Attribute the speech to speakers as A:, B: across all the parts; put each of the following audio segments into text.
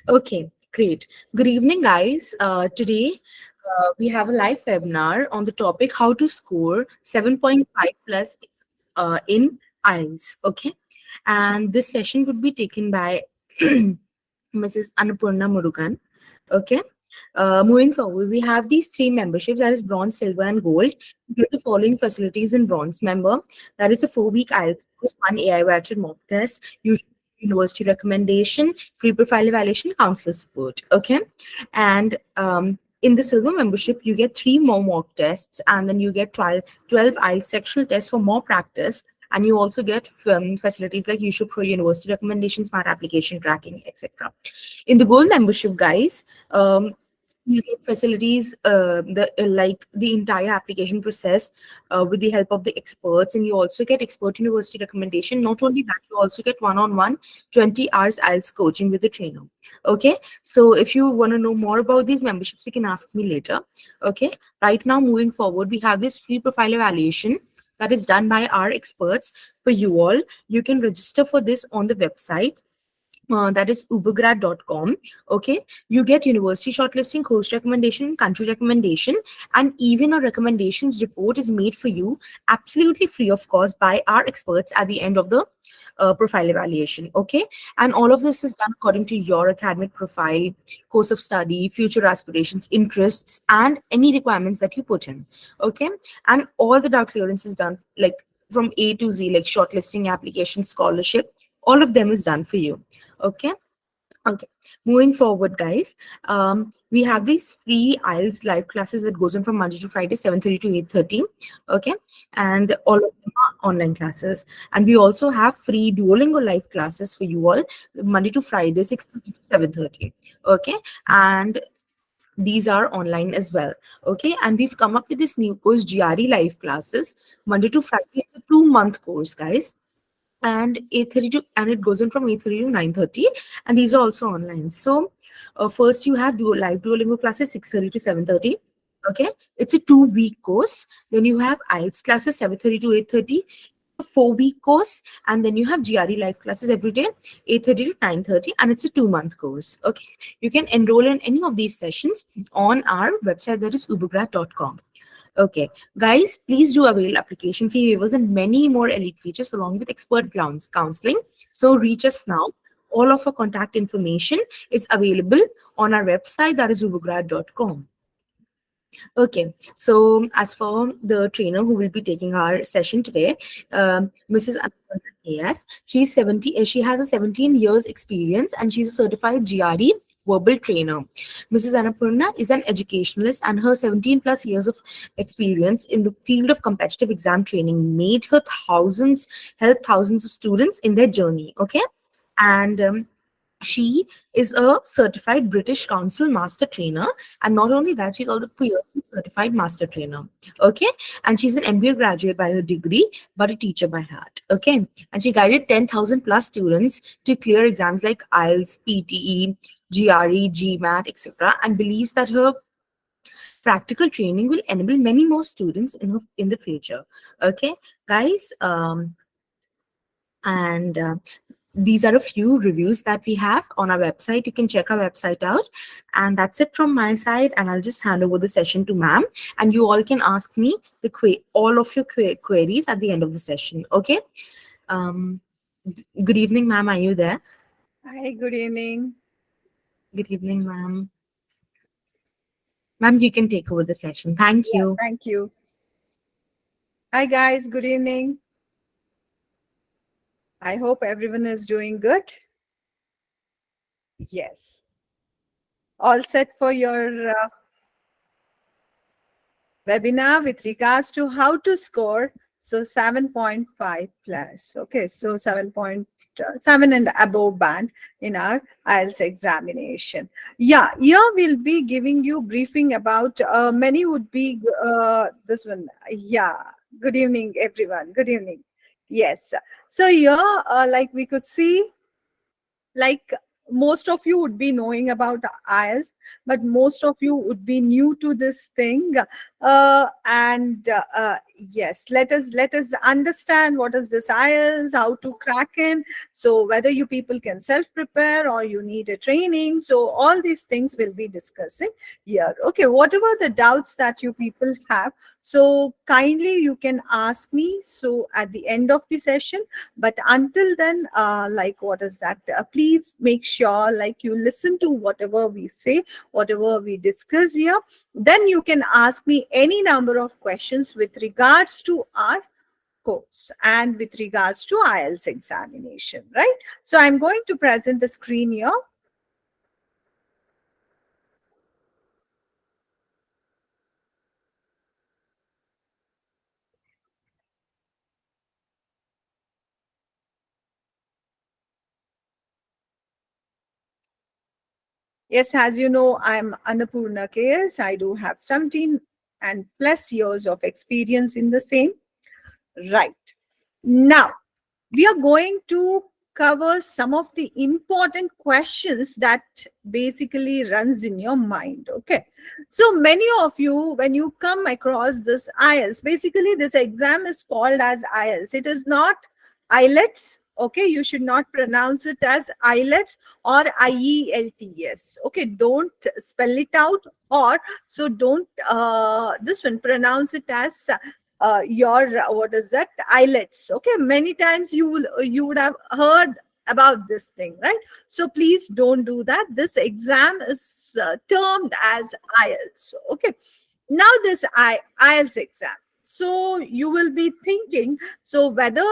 A: Okay, great. Good evening, guys. Today we have a live webinar on the topic how to score 7.5 plus in IELTS. Okay, and this session would be taken by Mrs. Annapurna Murugan. Okay. Moving forward, we have these three memberships, that is bronze, silver, and gold. You get the following facilities in bronze member. That is a 4-week IELTS course, one AI voucher mock test, university recommendation, free profile evaluation, counselor support. Okay. And in the silver membership, you get 3 more mock tests, and then you get 12 IELTS sectional tests for more practice. And you also get facilities like you should pro university recommendations, smart application tracking, etc. In the gold membership, guys, you get facilities, like the entire application process with the help of the experts, and you also get expert university recommendation. Not only that, you also get one-on-one 20 hours IELTS coaching with the trainer. Okay, so if you want to know more about these memberships, you can ask me later. Okay, right now, moving forward, we have this free profile evaluation that is done by our experts for you all. You can register for this on the website, that is ubergrad.com. Okay, you get university shortlisting, course recommendation, country recommendation, and even a recommendations report is made for you absolutely free of cost by our experts at the end of the profile evaluation. Okay, and all of this is done according to your academic profile, course of study, future aspirations, interests, and any requirements that you put in. Okay, and all the doubt clearance is done like from A to Z, like shortlisting, application, scholarship, all of them is done for you. Okay. Okay. Moving forward, guys, we have these free IELTS live classes that goes on from Monday to Friday, 7:30 to 8:30. Okay. And all of them are online classes. And we also have free Duolingo live classes for you all, Monday to Friday, 6:30 to 7:30. Okay. And these are online as well. Okay. And we've come up with this new course, GRE live classes, Monday to Friday. It's a 2-month course, guys, and 8:30 to, and it goes on from 8:30 to 9:30, and these are also online. So first you have live Duolingo classes 6:30 to 7:30. Okay, it's a 2-week course. Then you have IELTS classes 7:30 to 8:30, a 4-week course, and then you have GRE live classes every day 8:30 to 9:30, and it's a 2-month course. Okay, you can enroll in any of these sessions on our website, that is ubergrad.com. Okay, guys, please do avail application fee waivers and many more elite features along with expert counseling. So reach us now. All of our contact information is available on our website, that is ubergrad.com. Okay, so as for the trainer who will be taking our session today, Mrs. Yes, she's 70. She has a 17 years experience, and she's a certified GRE verbal trainer. Mrs. Annapurna is an educationalist, and her 17 plus years of experience in the field of competitive exam training made her help thousands of students in their journey. Okay, and she is a certified British Council master trainer, and not only that, she's also Pearson certified master trainer. Okay, and she's an MBA graduate by her degree, but a teacher by heart. Okay, and she guided 10,000 plus students to clear exams like IELTS, PTE, GRE, GMAT, etc., and believes that her practical training will enable many more students in the future. Okay, guys, and these are a few reviews that we have on our website. You can check our website out. And that's it from my side. And I'll just hand over the session to ma'am. And you all can ask me all of your queries at the end of the session. Okay. Good evening, ma'am. Are you there?
B: Hi, good evening.
A: Good evening, ma'am. Ma'am, you can take over the session. Thank
B: Yeah,
A: you.
B: thank you. Hi, guys. Good evening. I hope everyone is doing good. Yes. All set for your webinar with regards to how to score. So 7.5 plus. Okay, so 7.7 and above band in our IELTS examination. Yeah, here we'll be giving you briefing about many would be this one. Yeah, good evening, everyone. Good evening. Yes. So here, like we could see, like most of you would be knowing about IELTS, but most of you would be new to this thing. And yes, let us understand what is this IELTS, how to crack in. So whether you people can self prepare or you need a training. So all these things we'll be discussing here. Okay, whatever the doubts that you people have, so kindly you can ask me. So at the end of the session, but until then, like what is that? Please make sure like you listen to whatever we say, whatever we discuss here. Then you can ask me any number of questions with regards to our course and with regards to IELTS examination, right? So I'm going to present the screen here. Yes, as you know, I'm Annapurna KS. I do have 17 and plus years of experience in the same. Right. Now, we are going to cover some of the important questions that basically runs in your mind. Okay, so many of you, when you come across this IELTS, basically this exam is called as IELTS. It is not IELTS. Okay, you should not pronounce it as IELTS or IELTS. Okay, don't spell it out, or so don't this one pronounce it as your what is that, IELTS. Okay, many times you would have heard about this thing, right? So please don't do that. This exam is termed as IELTS. Okay, now this IELTS exam, so you will be thinking, so whether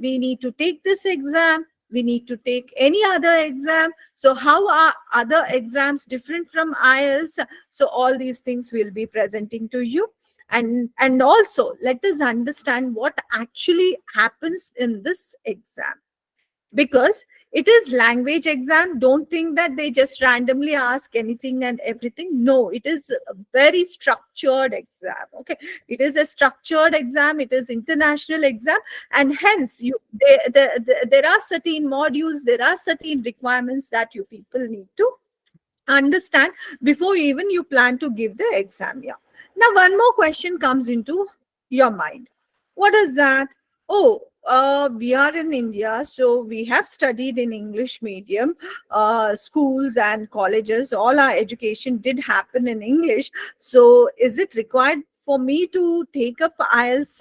B: we need to take this exam, we need to take any other exam, so how are other exams different from IELTS? So all these things will be presenting to you. And also let us understand what actually happens in this exam, because it is language exam. Don't think that they just randomly ask anything and everything. No, it is a very structured exam. Okay, it is a structured exam, it is international exam, and hence there are certain modules, there are certain requirements that you people need to understand before even you plan to give the exam. Yeah, now one more question comes into your mind. What is that? Oh, we are in India, so we have studied in English medium schools and colleges. All our education did happen in English. So is it required for me to take up IELTS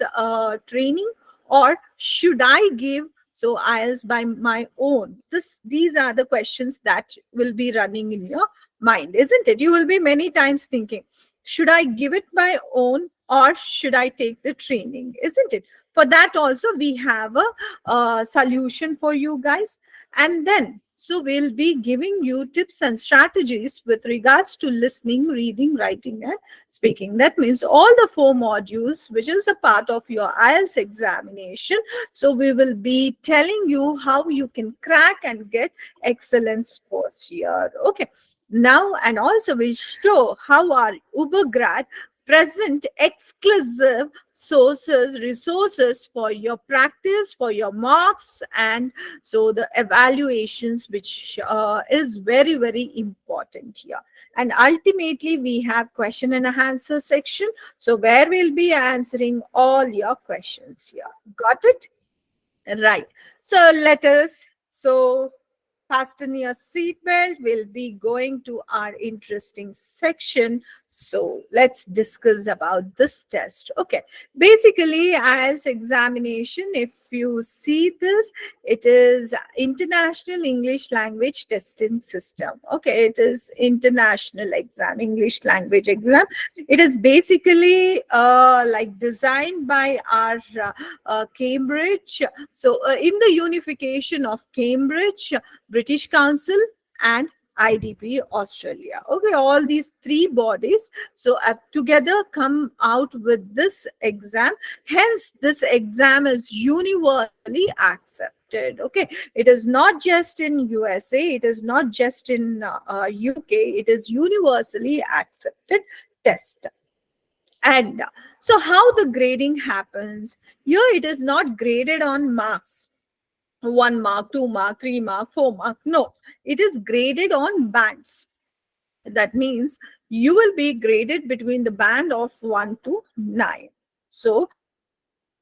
B: training, or should I give so IELTS by my own? These are the questions that will be running in your mind, isn't it? You will be many times thinking, should I give it my own or should I take the training, isn't it? For that also we have a solution for you guys. And then so we'll be giving you tips and strategies with regards to listening, reading, writing, and speaking. That means all the 4 modules which is a part of your IELTS examination. So we will be telling you how you can crack and get excellent scores here. Okay, now, and also we'll show how our Ubergrad present exclusive sources, resources for your practice, for your marks, and so the evaluations, which is very, very important here. And ultimately, we have question and answer section. So where we'll be answering all your questions here. Got it? Right. So let us, so fasten your seatbelt. We'll be going to our interesting section. So let's discuss about this test. Okay. Basically, IELTS examination, if you see this, it is International English Language Testing System. Okay. It is international exam, English language exam. It is basically like designed by our Cambridge. So in the unification of Cambridge, British Council, and IDP Australia. Okay, all these 3 bodies so together come out with this exam. Hence, this exam is universally accepted. Okay, it is not just in USA, it is not just in UK, it is universally accepted test. And so how the grading happens here, it is not graded on marks. 1 mark, 2 mark, 3 mark, 4 mark. No, it is graded on bands. That means you will be graded between the band of 1 to 9. So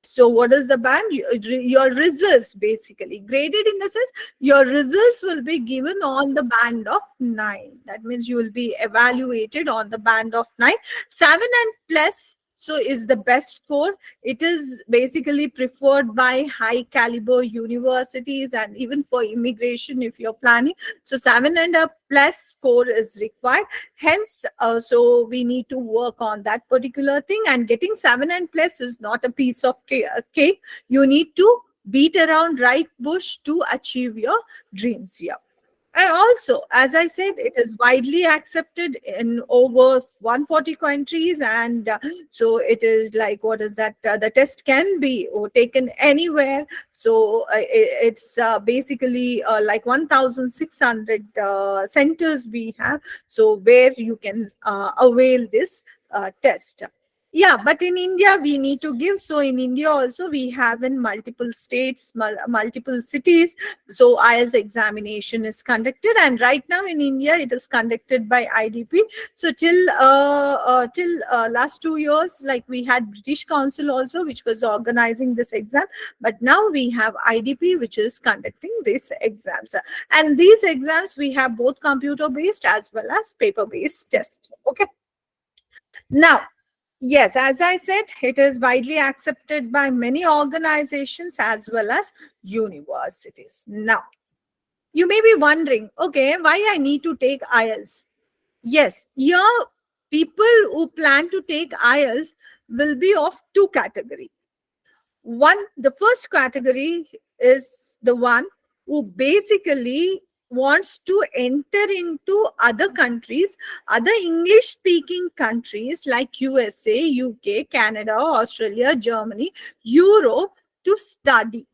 B: so what is the band? Your results, basically graded in the sense your results will be given on the band of 9. That means you will be evaluated on the band of 9. 7 and plus so is the best score. It is basically preferred by high caliber universities and even for immigration if you're planning. So 7 and a plus score is required. Hence, so we need to work on that particular thing. And getting 7 and plus is not a piece of cake. You need to beat around right bush to achieve your dreams here. And also, as I said, it is widely accepted in over 140 countries. And so it is like, what is that? The test can be taken anywhere. So it's basically like 1,600 centers we have. So where you can avail this test. Yeah, but in India, we need to give. So in India also, we have in multiple states, multiple cities. So IELTS examination is conducted, and right now in India, it is conducted by IDP. So till last 2 years, like we had British Council also, which was organizing this exam, but now we have IDP, which is conducting these exams. And these exams, we have both computer based as well as paper based tests. Okay. Now, yes, as I said, it is widely accepted by many organizations as well as universities. Now, you may be wondering, okay, why I need to take IELTS? Yes, here people who plan to take IELTS will be of two categories. One, the first category is the one who basically wants to enter into other countries, other English speaking countries like USA, UK, Canada, Australia, Germany, Europe, to study.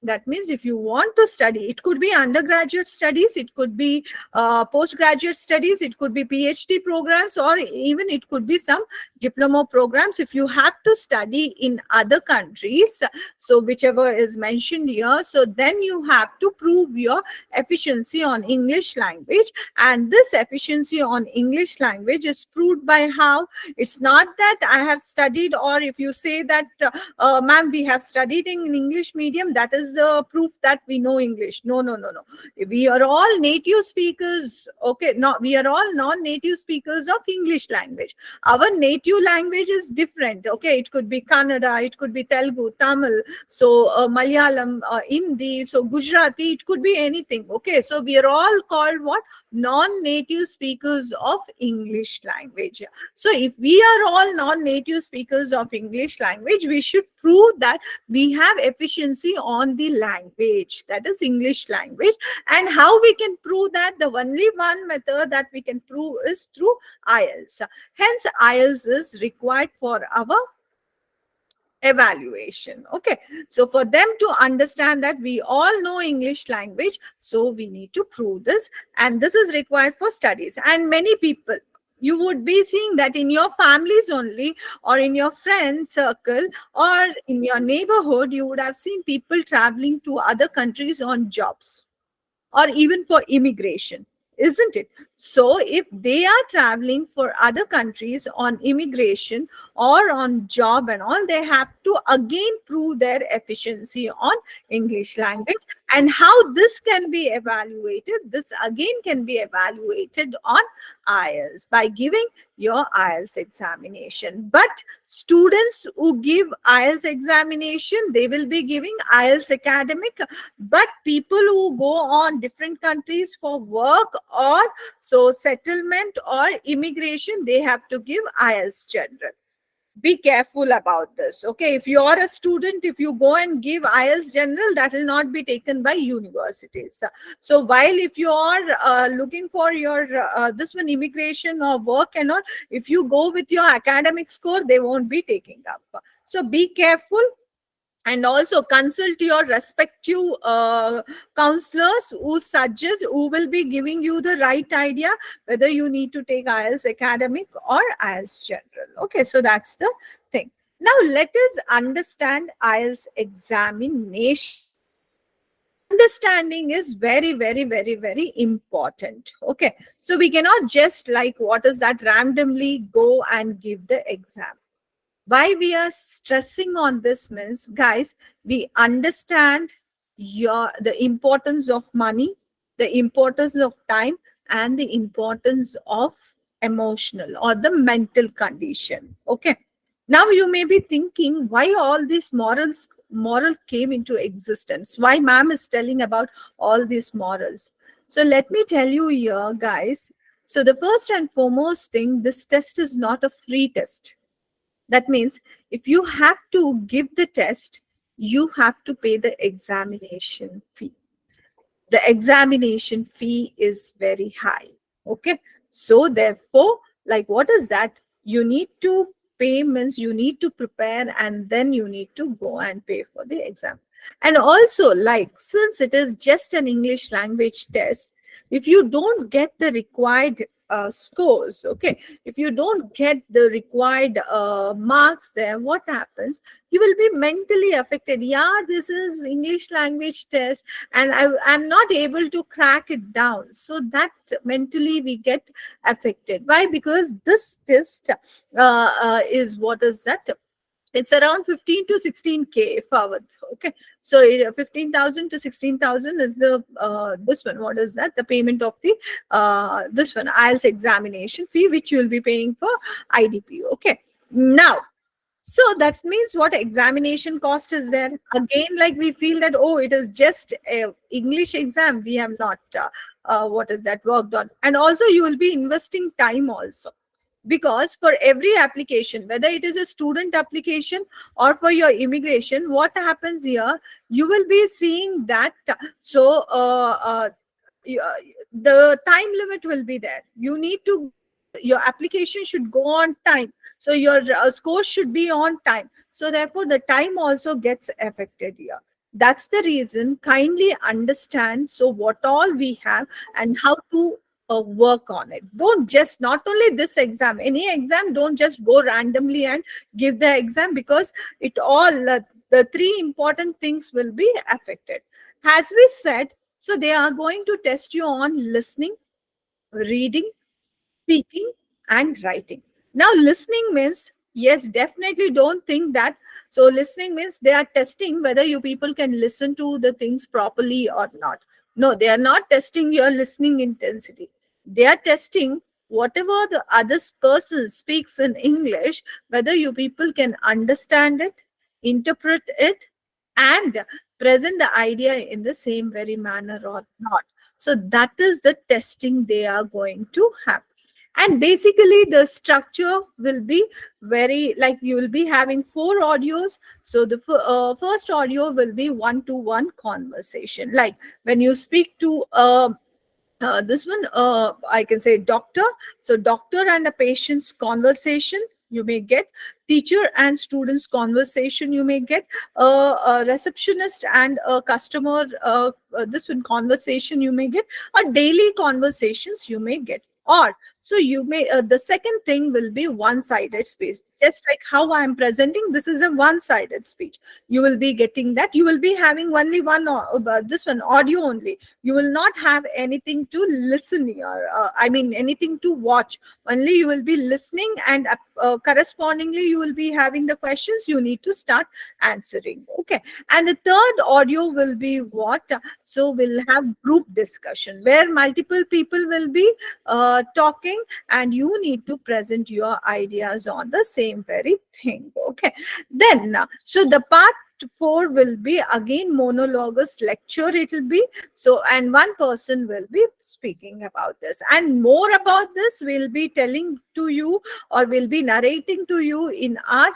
B: That means if you want to study, it could be undergraduate studies, it could be postgraduate studies, it could be PhD programs, or even it could be some diploma programs. If you have to study in other countries, so whichever is mentioned here, so then you have to prove your efficiency on English language. And this efficiency on English language is proved by how? It's not that I have studied, or if you say that ma'am, we have studied in English medium, that is proof that we know English. No, no, no, no. We are all native speakers. Okay, no, we are all non-native speakers of English language. Our native language is different. Okay, it could be Kannada, it could be Telugu, Tamil, so Malayalam, Hindi, so Gujarati, it could be anything. Okay, so we are all called what? Non-native speakers of English language. So if we are all non-native speakers of English language, we should prove that we have efficiency on the language, that is English language. And how we can prove that? The only one method that we can prove is through IELTS. Hence, IELTS is required for our evaluation. Okay, so for them to understand that we all know English language, so we need to prove this, and this is required for studies. And many people, you would be seeing that in your families only, or in your friend circle, or in your neighborhood, you would have seen people traveling to other countries on jobs, or even for immigration, isn't it? So if they are traveling for other countries on immigration or on job and all, they have to again prove their efficiency on English language. And how this can be evaluated? This again can be evaluated on IELTS by giving your IELTS examination. But students who give IELTS examination, they will be giving IELTS academic. But people who go on different countries for work, or so settlement or immigration, they have to give IELTS general. Be careful about this. Okay, if you are a student, if you go and give IELTS general, that will not be taken by universities. So while if you are looking for your this one immigration or work and all, if you go with your academic score, they won't be taking up. So be careful. And also consult your respective counselors who will be giving you the right idea whether you need to take IELTS academic or IELTS general. Okay, so that's the thing. Now let us understand IELTS examination. understanding is very, very, very, very important. Okay, so we cannot just like what is that randomly go and give the exam. Why we are stressing on this means, guys, we understand the importance of money, the importance of time, and the importance of emotional or the mental condition. Okay, now you may be thinking why all these moral came into existence, why ma'am is telling about all these morals. So let me tell you here, guys. So the first and foremost thing, this test is not a free test. That means if you have to give the test, you have to pay the examination fee. The examination fee is very high. Okay, so therefore, like what is that? You need to pay, means you need to prepare, and then you need to go and pay for the exam. And also, like, since it is just an English language test, if you don't get the required scores, okay, if you don't get the required marks there, what happens? You will be mentally affected. Yeah, this is English language test, and I'm not able to crack it down. So that mentally we get affected. Why? Because this test is, what is that? It's around 15 to 16K forward. Okay, so 15,000 to 16,000 is the this one, what is that, the payment of the this one IELTS examination fee, which you will be paying for IDP. Okay, now, so that means what examination cost is there? Again, like we feel that, oh, it is just a English exam. We have not, what is that, worked on. And also you will be investing time also. Because for every application, whether it is a student application or for your immigration, what happens here, you will be seeing that. So the time limit will be there. You need to, your application should go on time, so your score should be on time. So therefore the time also gets affected here. That's the reason, kindly understand so what all we have and how to work on it. Don't just, not only this exam, any exam, don't just go randomly and give the exam, because it all the three important things will be affected. As we said, so they are going to test you on listening, reading, speaking, and writing. Now, listening means, yes, definitely don't think that. So, listening means they are testing whether you people can listen to the things properly or not. No, they are not testing your listening intensity. They are testing whatever the other person speaks in English, whether you people can understand it, interpret it, and present the idea in the same very manner or not. So that is the testing they are going to have. And basically the structure will be very, like, you will be having 4 audios. So the first audio will be one-to-one conversation, like when you speak to this one, I can say doctor. So doctor and a patient's conversation you may get, teacher and students conversation you may get, a receptionist and a customer, this one conversation you may get, or daily conversations you may get. Or so you may, the second thing will be one-sided speech. Just like how I am presenting, this is a one-sided speech. You will be getting that. You will be having only one, this one audio only. You will not have anything to listen here. I mean, anything to watch. Only you will be listening, and correspondingly, you will be having the questions you need to start answering. Okay. And the third audio will be what? So we'll have group discussion where multiple people will be talking, and you need to present your ideas on the same very thing. Okay. Then, so the part 4 will be again monologuous lecture, it will be. So, and one person will be speaking about this, and more about this we'll be telling to you, or will be narrating to you in our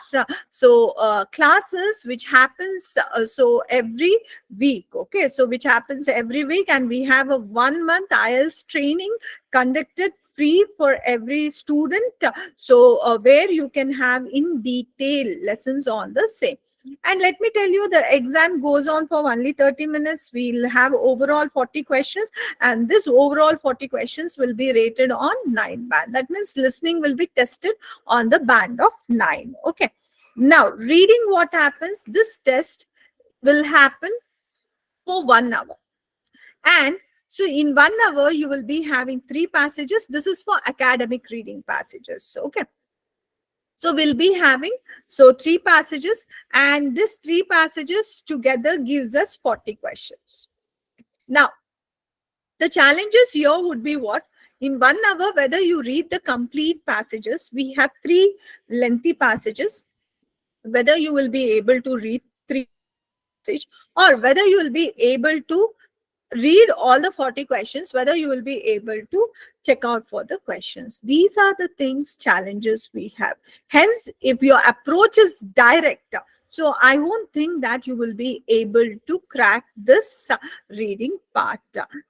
B: classes, which happens so every week. Okay, so which happens every week, and we have a 1 month IELTS training conducted free for every student, so where you can have in detail lessons on the same. And let me tell you, the exam goes on for only 30 minutes. We'll have overall 40 questions, and this overall 40 questions will be rated on 9 band. That means listening will be tested on the band of 9. Okay. Now, reading, what happens? This test will happen for 1 hour. And so in 1 hour, you will be having 3 passages. This is for academic reading passages. Okay. So we'll be having 3 passages, and this 3 passages together gives us 40 questions. Now, the challenges here would be what? In 1 hour, whether you read the complete passages, we have 3 lengthy passages, whether you will be able to read 3 passage, or whether you will be able to read all the 40 questions, whether you will be able to check out for the questions. These are the things, challenges we have. Hence, if your approach is direct, so I won't think that you will be able to crack this reading part.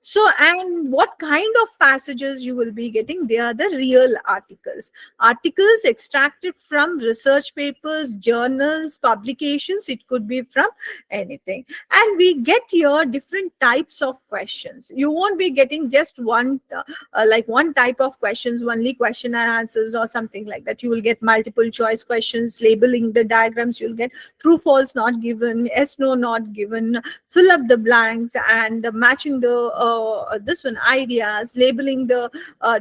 B: So, and what kind of passages you will be getting? They are the real articles. Articles extracted from research papers, journals, publications. It could be from anything. And we get here different types of questions. You won't be getting just one like one type of questions, only question and answers or something like that. You will get multiple choice questions, labeling the diagrams. You'll get true false not given, yes no not given, fill up the blanks, and matching the this one ideas, labeling the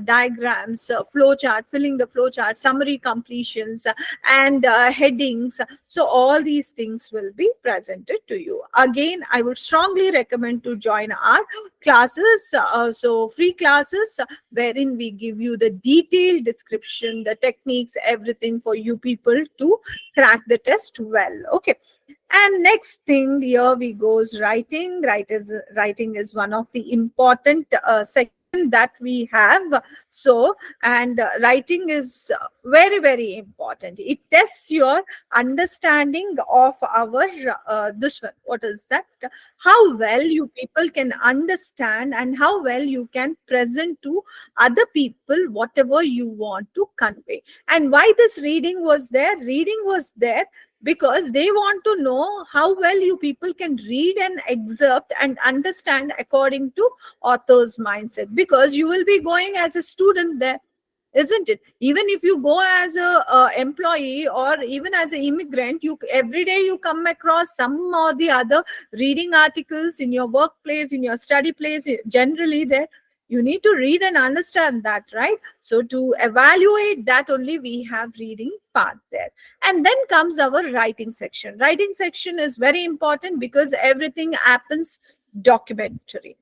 B: diagrams, flow chart, filling the flow chart, summary completions, and headings. So all these things will be presented to you. Again, I would strongly recommend to join our classes, so free classes, wherein we give you the detailed description, the techniques, everything for you people to crack the test well. Okay. And next thing, here we goes writing. Writing is one of the important section that we have. So, and writing is very, very important. It tests your understanding of our this one. What is that? How well you people can understand and how well you can present to other people whatever you want to convey. And why this reading was there? Reading was there because they want to know how well you people can read an excerpt and understand according to author's mindset, because you will be going as a student there, isn't it? Even if you go as a employee or even as an immigrant, you every day you come across some or the other reading articles in your workplace, in your study place, generally there. You need to read and understand that, right? So to evaluate that only, we have reading part there. And then comes our writing section. Writing section is very important because everything happens documentary.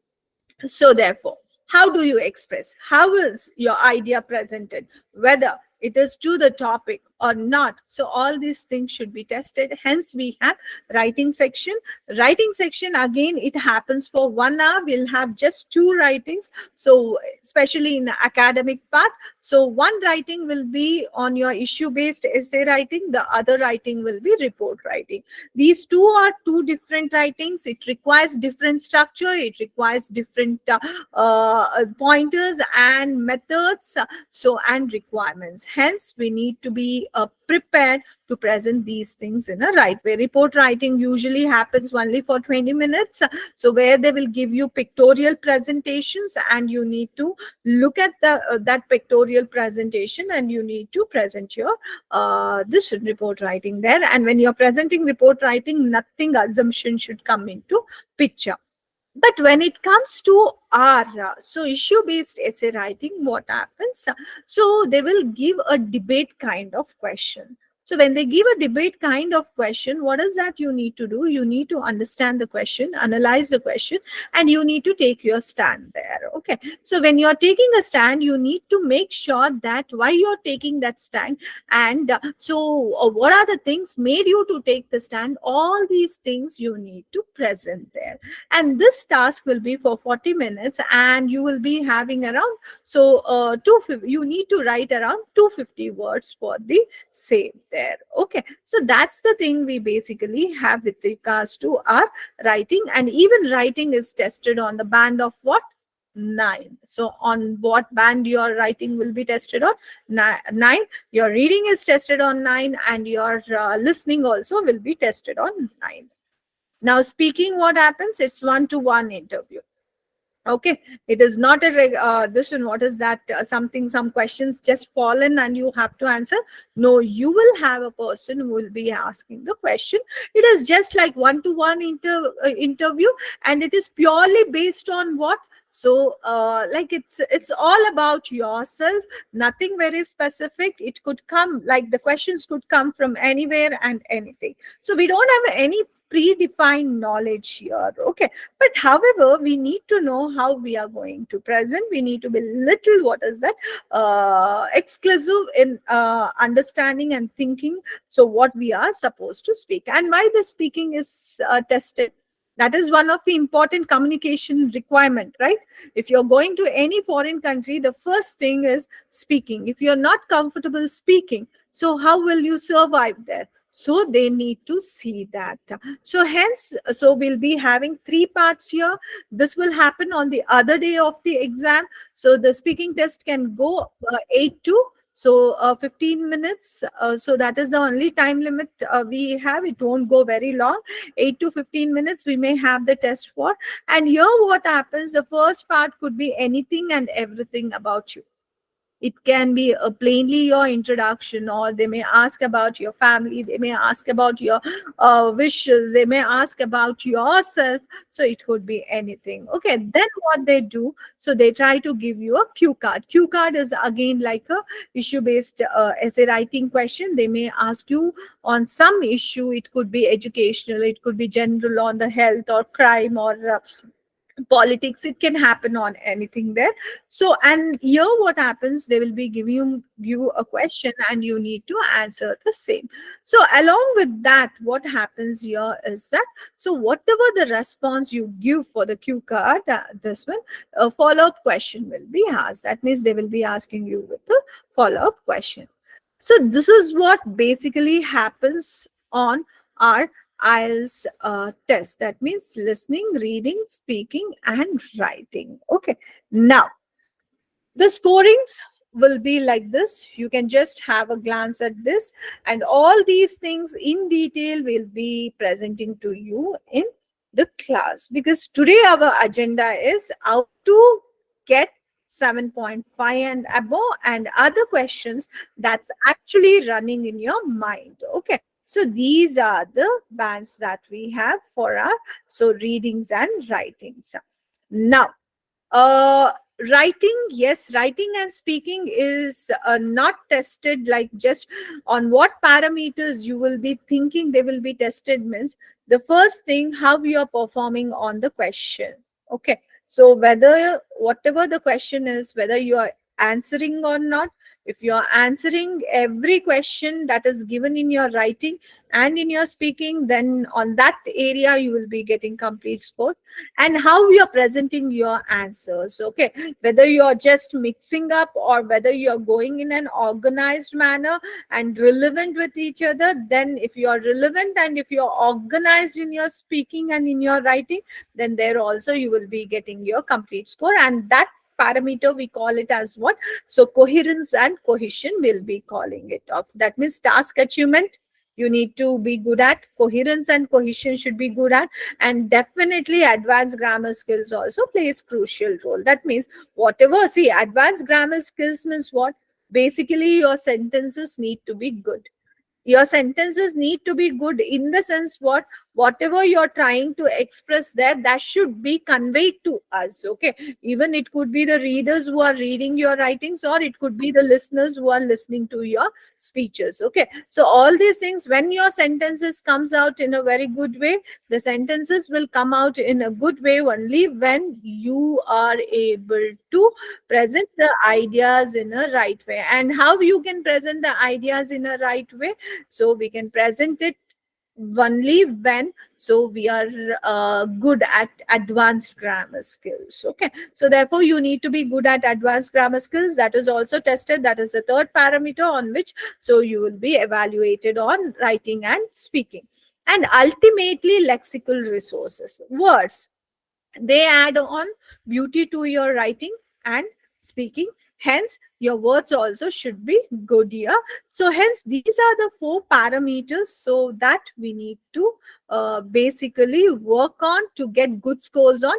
B: So therefore, how do you express? How is your idea presented? Whether it is to the topic or not. So all these things should be tested. Hence, we have writing section. Writing section, again, it happens for 1 hour. We'll have just 2 writings. So especially in the academic part. So one writing will be on your issue-based essay writing. The other writing will be report writing. These two are 2 different writings. It requires different structure. It requires different pointers and methods. So, and requirements. Hence, we need to be prepared to present these things in a right way. Report writing usually happens only for 20 minutes. So where they will give you pictorial presentations, and you need to look at the that pictorial presentation, and you need to present your this report writing there. And when you're presenting report writing, nothing assumption should come into picture. But when it comes to our so issue-based essay writing, what happens? So they will give a debate kind of question. So when they give a debate kind of question, what is that you need to do? You need to understand the question, analyze the question, and you need to take your stand there. Okay. So when you're taking a stand, you need to make sure that why you're taking that stand, and what are the things made you to take the stand? All these things you need to present there. And this task will be for 40 minutes, and you will be having around, you need to write around 250 words for the same there. Okay, so that's the thing we basically have with regards to our writing. And even writing is tested on the band of what? 9. So on what band your writing will be tested on? 9. Your reading is tested on 9, and your listening also will be tested on 9. Now speaking, what happens? It's 1-to-1 interview. Okay, it is not a this one. What is that? Something, some questions just fall in and you have to answer. No, you will have a person who will be asking the question. It is just like one-to-one interview, and it is purely based on what. So, like it's all about yourself. Nothing very specific. It could come, like the questions could come from anywhere and anything. So we don't have any predefined knowledge here. Okay, but however, we need to know how we are going to present. We need to be little, what is that, exclusive in understanding and thinking. So what we are supposed to speak and why the speaking is tested. That is one of the important communication requirement, right? If you're going to any foreign country, the first thing is speaking. If you're not comfortable speaking, so how will you survive there? So they need to see that. So hence, so we'll be having three parts here. This will happen on the other day of the exam. So the speaking test can go 8 to 15 minutes. So that is the only time limit we have. It won't go very long. 8 to 15 minutes we may have the test for. And here what happens, the first part could be anything and everything about you. It can be plainly your introduction, or they may ask about your family, they may ask about your wishes, they may ask about yourself. So it could be anything. Okay, then what they do, so they try to give you a cue card. Cue card is again like a issue based essay writing question. They may ask you on some issue. It could be educational, it could be general, on the health or crime or politics. It can happen on anything there. So, and here what happens, they will be giving you a question and you need to answer the same. So along with that, what happens here is that, so whatever the response you give for the cue card, this one, a follow-up question will be asked. That means they will be asking you with a follow-up question. So this is what basically happens on our IELTS test. That means listening, reading, speaking, and writing. Okay. Now, the scorings will be like this. You can just have a glance at this, and all these things in detail will be presenting to you in the class, because today our agenda is how to get 7.5 and above, and other questions that's actually running in your mind. Okay, so these are the bands that we have for our readings and writings. Now, uh writing, yes, writing and speaking is not tested like just on what parameters you will be thinking they will be tested. Means the first thing, how you are performing on the question. Okay, so whether whatever the question is, whether you are answering or not. If you are answering every question that is given in your writing and in your speaking, then on that area you will be getting complete score. And how you are presenting your answers. Okay, whether you are just mixing up or whether you are going in an organized manner and relevant with each other. Then if you are relevant and if you are organized in your speaking and in your writing, then there also you will be getting your complete score. And that parameter we call it as what? So coherence and cohesion will be calling it off. That means task achievement you need to be good at, coherence and cohesion should be good at, and definitely advanced grammar skills also plays crucial role. That means whatever, see, advanced grammar skills means what? Basically your sentences need to be good. Your sentences need to be good in the sense what? Whatever you're trying to express there, that should be conveyed to us. Okay, even it could be the readers who are reading your writings, or it could be the listeners who are listening to your speeches. Okay, so all these things, when your sentences comes out in a very good way, the sentences will come out in a good way only when you are able to present the ideas in a right way. And how you can present the ideas in a right way? So we can present it only when we are good at advanced grammar skills. Okay, so therefore you need to be good at advanced grammar skills. That is also tested. That is the third parameter on which you will be evaluated on writing and speaking. And ultimately lexical resources, words, they add on beauty to your writing and speaking. Hence your words also should be good here. So hence these are the four parameters so that we need to basically work on to get good scores on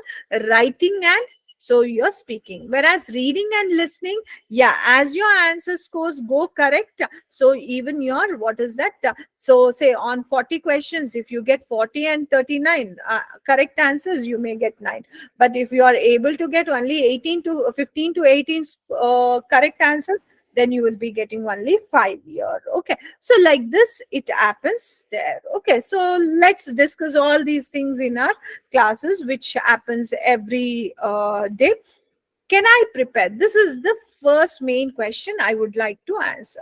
B: writing and so you're speaking. Whereas reading and listening, yeah, as your answer scores go correct, so even your, what is that, so say on 40 questions, if you get 40 and 39 correct answers, you may get 9. But if you are able to get only 18 to 15 to 18 correct answers, then you will be getting only 5 here. Okay, so like this it happens there. Okay, so let's discuss all these things in our classes, which happens every day. Can I prepare? This is the first main question I would like to answer.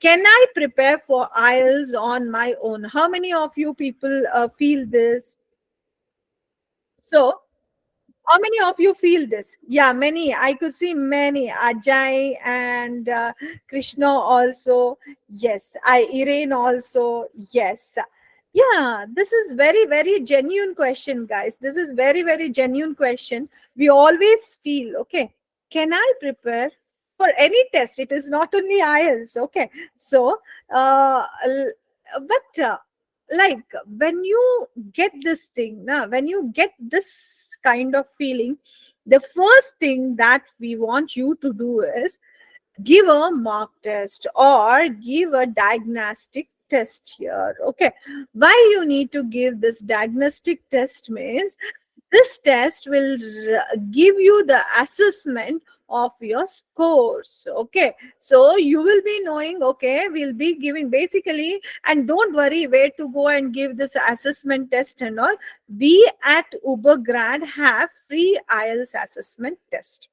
B: Can I prepare for IELTS on my own? How many of you people feel this? So how many of you feel this? Yeah, many. I could see many. Ajay and Krishna also. Yes. Irene also. Yes. Yeah, this is very, very genuine question, guys. This is very, very genuine question. We always feel, okay, can I prepare for any test? It is not only IELTS. Okay. So, but like when you get this thing now, when you get this kind of feeling, the first thing that we want you to do is give a mock test or give a diagnostic test here. Okay, why you need to give this diagnostic test means this test will give you the assessment of your scores. Okay, so you will be knowing, okay, we'll be giving basically, and don't worry where to go and give this assessment test and all. We at Ubergrad have free IELTS assessment test.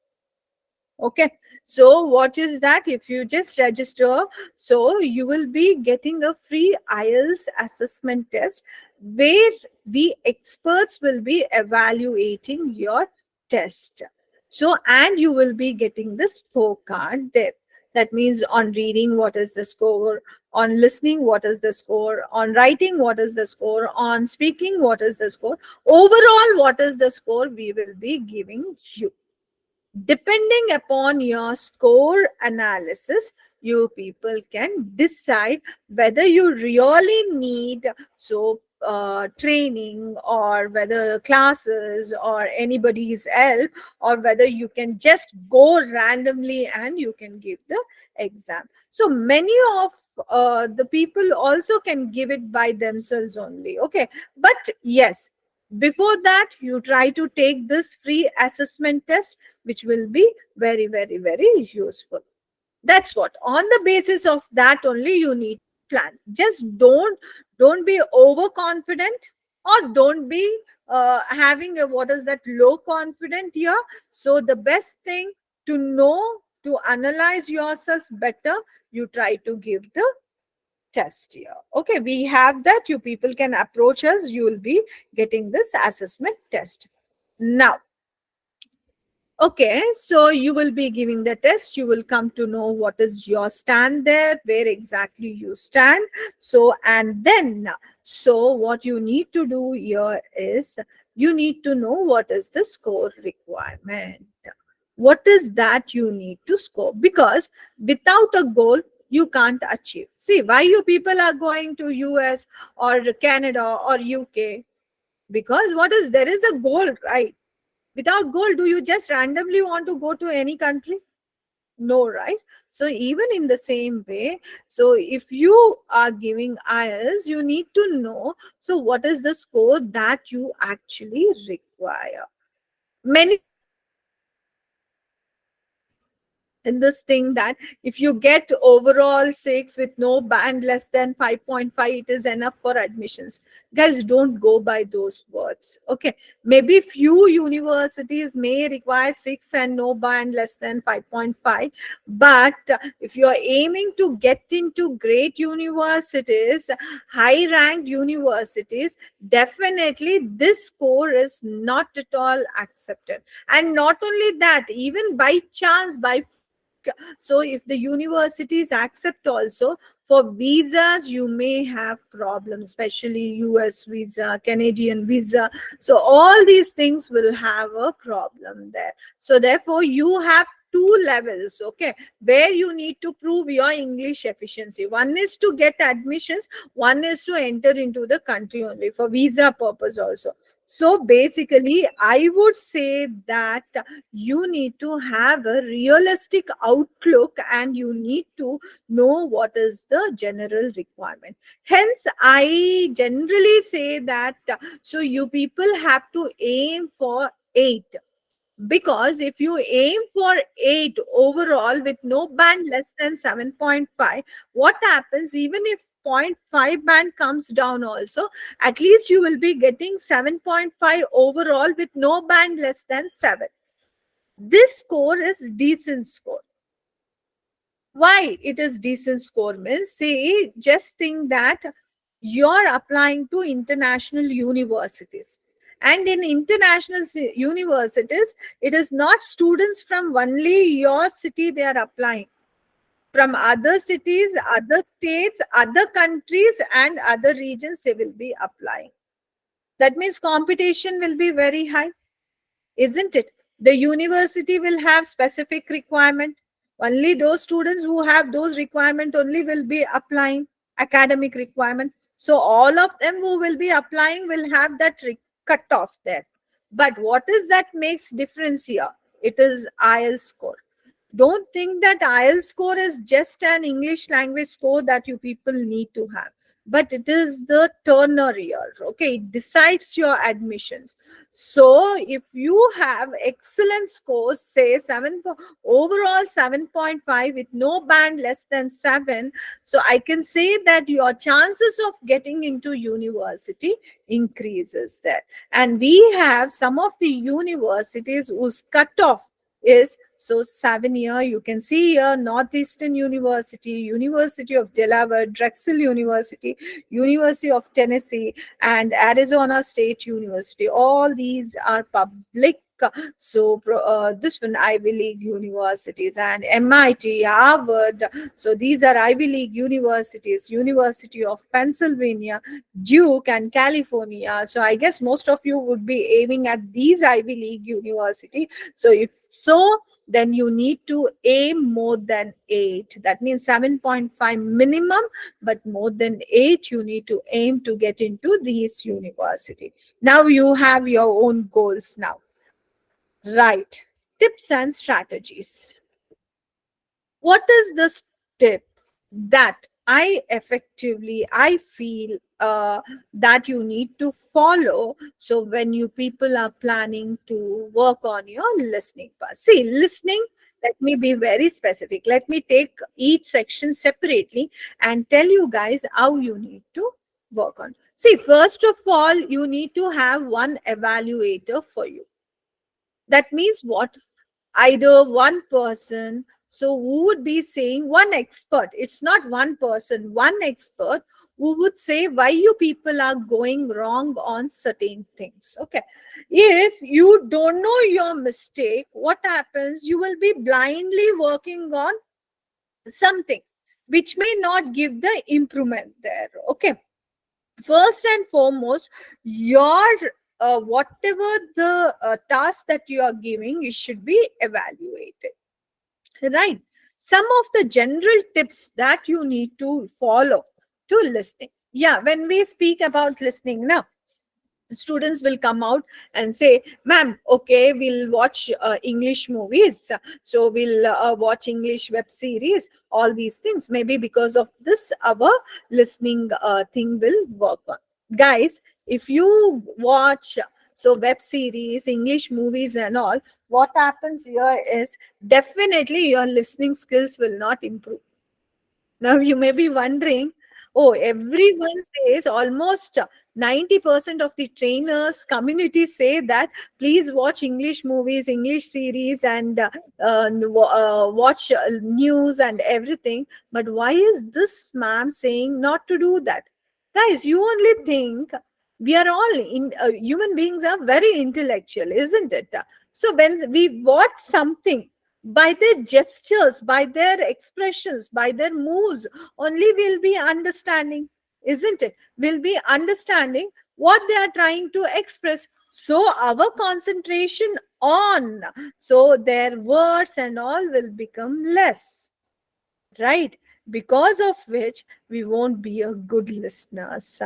B: Okay, so what is that? If you just register, so you will be getting a free IELTS assessment test where the experts will be evaluating your test. So, and you will be getting the scorecard there. That means on reading, what is the score? On listening, what is the score? On writing, what is the score? On speaking, what is the score? Overall, what is the score we will be giving you? Depending upon your score analysis, you people can decide whether you really need training, or whether classes or anybody's help, or whether you can just go randomly and you can give the exam. So many of the people also can give it by themselves only. Okay, but yes, before that you try to take this free assessment test, which will be very, very, very useful. That's what, on the basis of that only you need to plan. Just don't be overconfident, or don't be having a, what is that, low confident here. So the best thing to know, to analyze yourself better, you try to give the test here. Okay, we have that. You people can approach us. You will be getting this assessment test. Now, okay, so you will be giving the test. You will come to know what is your stand there, where exactly you stand. So, and then, so what you need to do here is you need to know what is the score requirement. What is that you need to score? Because without a goal, you can't achieve. See, why you people are going to US or Canada or UK? Because what is, there is a goal, right? Without goal, do you just randomly want to go to any country? No, right? So even in the same way, so if you are giving IELTS, you need to know, so what is the score that you actually require. Many in this thing that if you get overall 6 with no band less than 5.5, it is enough for admissions. Guys, don't go by those words. Okay, maybe few universities may require 6 and no band less than 5.5, but if you are aiming to get into great universities, high ranked universities, definitely this score is not at all accepted. And not only that, even by chance, by, so if the universities accept also, for visas you may have problems, especially US visa, Canadian visa. So all these things will have a problem there. So therefore you have two levels, okay, where you need to prove your English efficiency. One is to get admissions, one is to enter into the country only for visa purpose also. So basically, I would say that you need to have a realistic outlook and you need to know what is the general requirement. Hence, I generally say that so you people have to aim for 8, because if you aim for 8 overall with no band less than 7.5, what happens, even if zero point 0.5 band comes down also, at least you will be getting 7.5 overall with no band less than 7. This score is decent score. Why it is decent score means, see, just think that you're applying to international universities, and in international universities, it is not students from only your city they are applying. From other cities, other states, other countries and other regions they will be applying. That means competition will be very high, isn't it? The university will have specific requirement. Only those students who have those requirement only will be applying academic requirement. So all of them who will be applying will have that cut off there. But what is that makes difference here? It is IELTS score. Don't think that IELTS score is just an English language score that you people need to have, but it is the turner year. Okay, it decides your admissions. So if you have excellent scores, say overall 7.5 with no band less than 7, so I can say that your chances of getting into university increases there. And we have some of the universities whose cutoff is so 7 year. You can see here Northeastern University, University of Delaware, Drexel University, University of Tennessee, and Arizona State University. All these are public. So this one Ivy League universities, and MIT, Harvard. So these are Ivy League universities. University of Pennsylvania, Duke, and California. So I guess most of you would be aiming at these Ivy League university. So if so, then you need to aim more than 8. That means 7.5 minimum, but more than 8 you need to aim to get into these university. Now you have your own goals now. Right. Tips and strategies. What is the step that I feel that you need to follow, so when you people are planning to work on your listening part? See, listening, let me be very specific. Let me take each section separately and tell you guys how you need to work on. See, first of all, you need to have one evaluator for you. That means what? Either one person, so who would be saying, one expert, it's not one person, one expert who would say why you people are going wrong on certain things. Okay, if you don't know your mistake, what happens, you will be blindly working on something which may not give the improvement there. Okay, first and foremost, your whatever the task that you are giving, it should be evaluated, right? Some of the general tips that you need to follow to listening. Yeah, when we speak about listening now, students will come out and say, ma'am, okay, we'll watch English movies, so we'll watch English web series, all these things. Maybe because of this our listening thing will work on. Guys, if you watch so web series, English movies and all, what happens here is definitely your listening skills will not improve. Now you may be wondering, oh, everyone says, almost 90% of the trainers community say that please watch English movies, English series, and watch news and everything. But why is this ma'am saying not to do that? Guys, you only think we are all in human beings are very intellectual, isn't it? So when we watch something, by their gestures, by their expressions, by their moves, only we'll be understanding, isn't it? We'll be understanding what they are trying to express. So our concentration on so their words and all will become less, right? because of which we won't be a good listeners.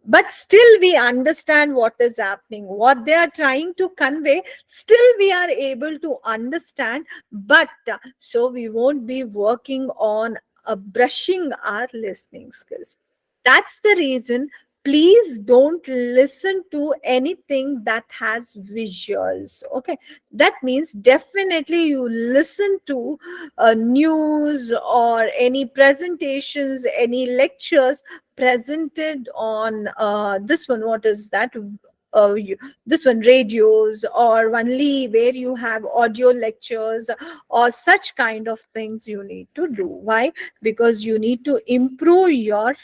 B: But still we understand what is happening, what they are trying to convey, still we are able to understand, but so we won't be working on brushing our listening skills. That's the reason, please don't listen to anything that has visuals. Okay, that means definitely you listen to news or any presentations, any lectures presented on this one, what is that, this one, radios, or only where you have audio lectures or such kind of things you need to do. Why? Because you need to improve your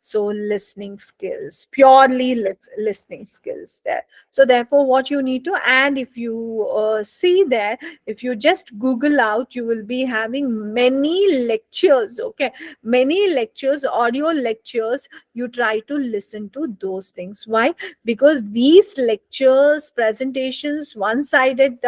B: so listening skills, purely listening skills there. So therefore what you need to, and if you see there, if you just google out, you will be having many lectures. Okay, many lectures, audio lectures, you try to listen to those things. Why? Because these lectures, presentations, one sided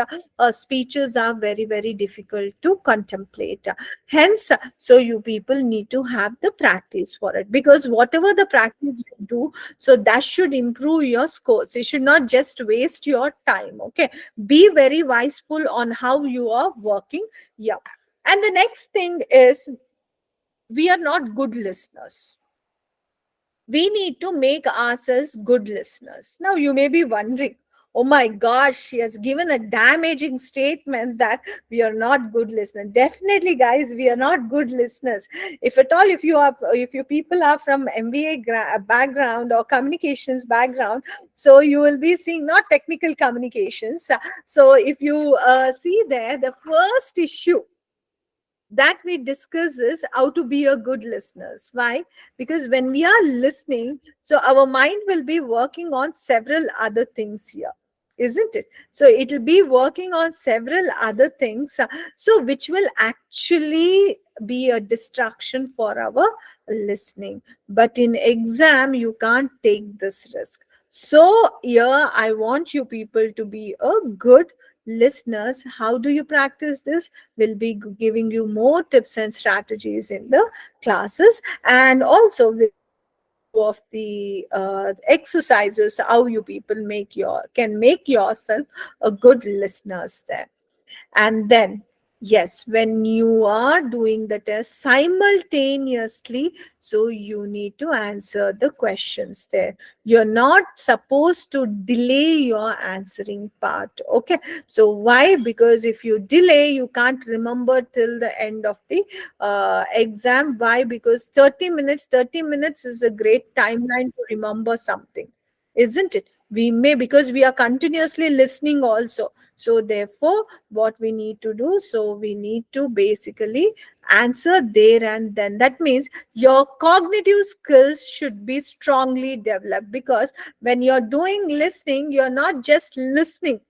B: speeches are very very difficult to contemplate. Hence, so you people need to have the practice for it, because whatever the practice you do, so that should improve your scores. You should not just waste your time. Okay, be very wiseful on how you are working. Yeah. And the next thing is, we are not good listeners. We need to make ourselves good listeners. Now, you may be wondering, oh my gosh, she has given a damaging statement that we are not good listeners. Definitely, guys, we are not good listeners. If at all, if you people are from MBA background or communications background, so you will be seeing not technical communications. So if you see there, the first issue that we discuss is how to be a good listeners. Why? Because when we are listening, so our mind will be working on several other things here, isn't it? So it will be working on several other things, so which will actually be a distraction for our listening. But in exam you can't take this risk. So here I want you people to be a good listeners. How do you practice this? Will be giving you more tips and strategies in the classes, and also we'll give you few of the exercises how you people can make yourself a good listeners there. And then, yes, when you are doing the test simultaneously, so you need to answer the questions there. You're not supposed to delay your answering part. Okay, so why? Because if you delay, you can't remember till the end of the exam. Why? Because 30 minutes is a great timeline to remember something, isn't it? We may, because we are continuously listening also. So therefore what we need to do, so we need to basically answer there and then. That means your cognitive skills should be strongly developed, because when you're doing listening, you're not just listening.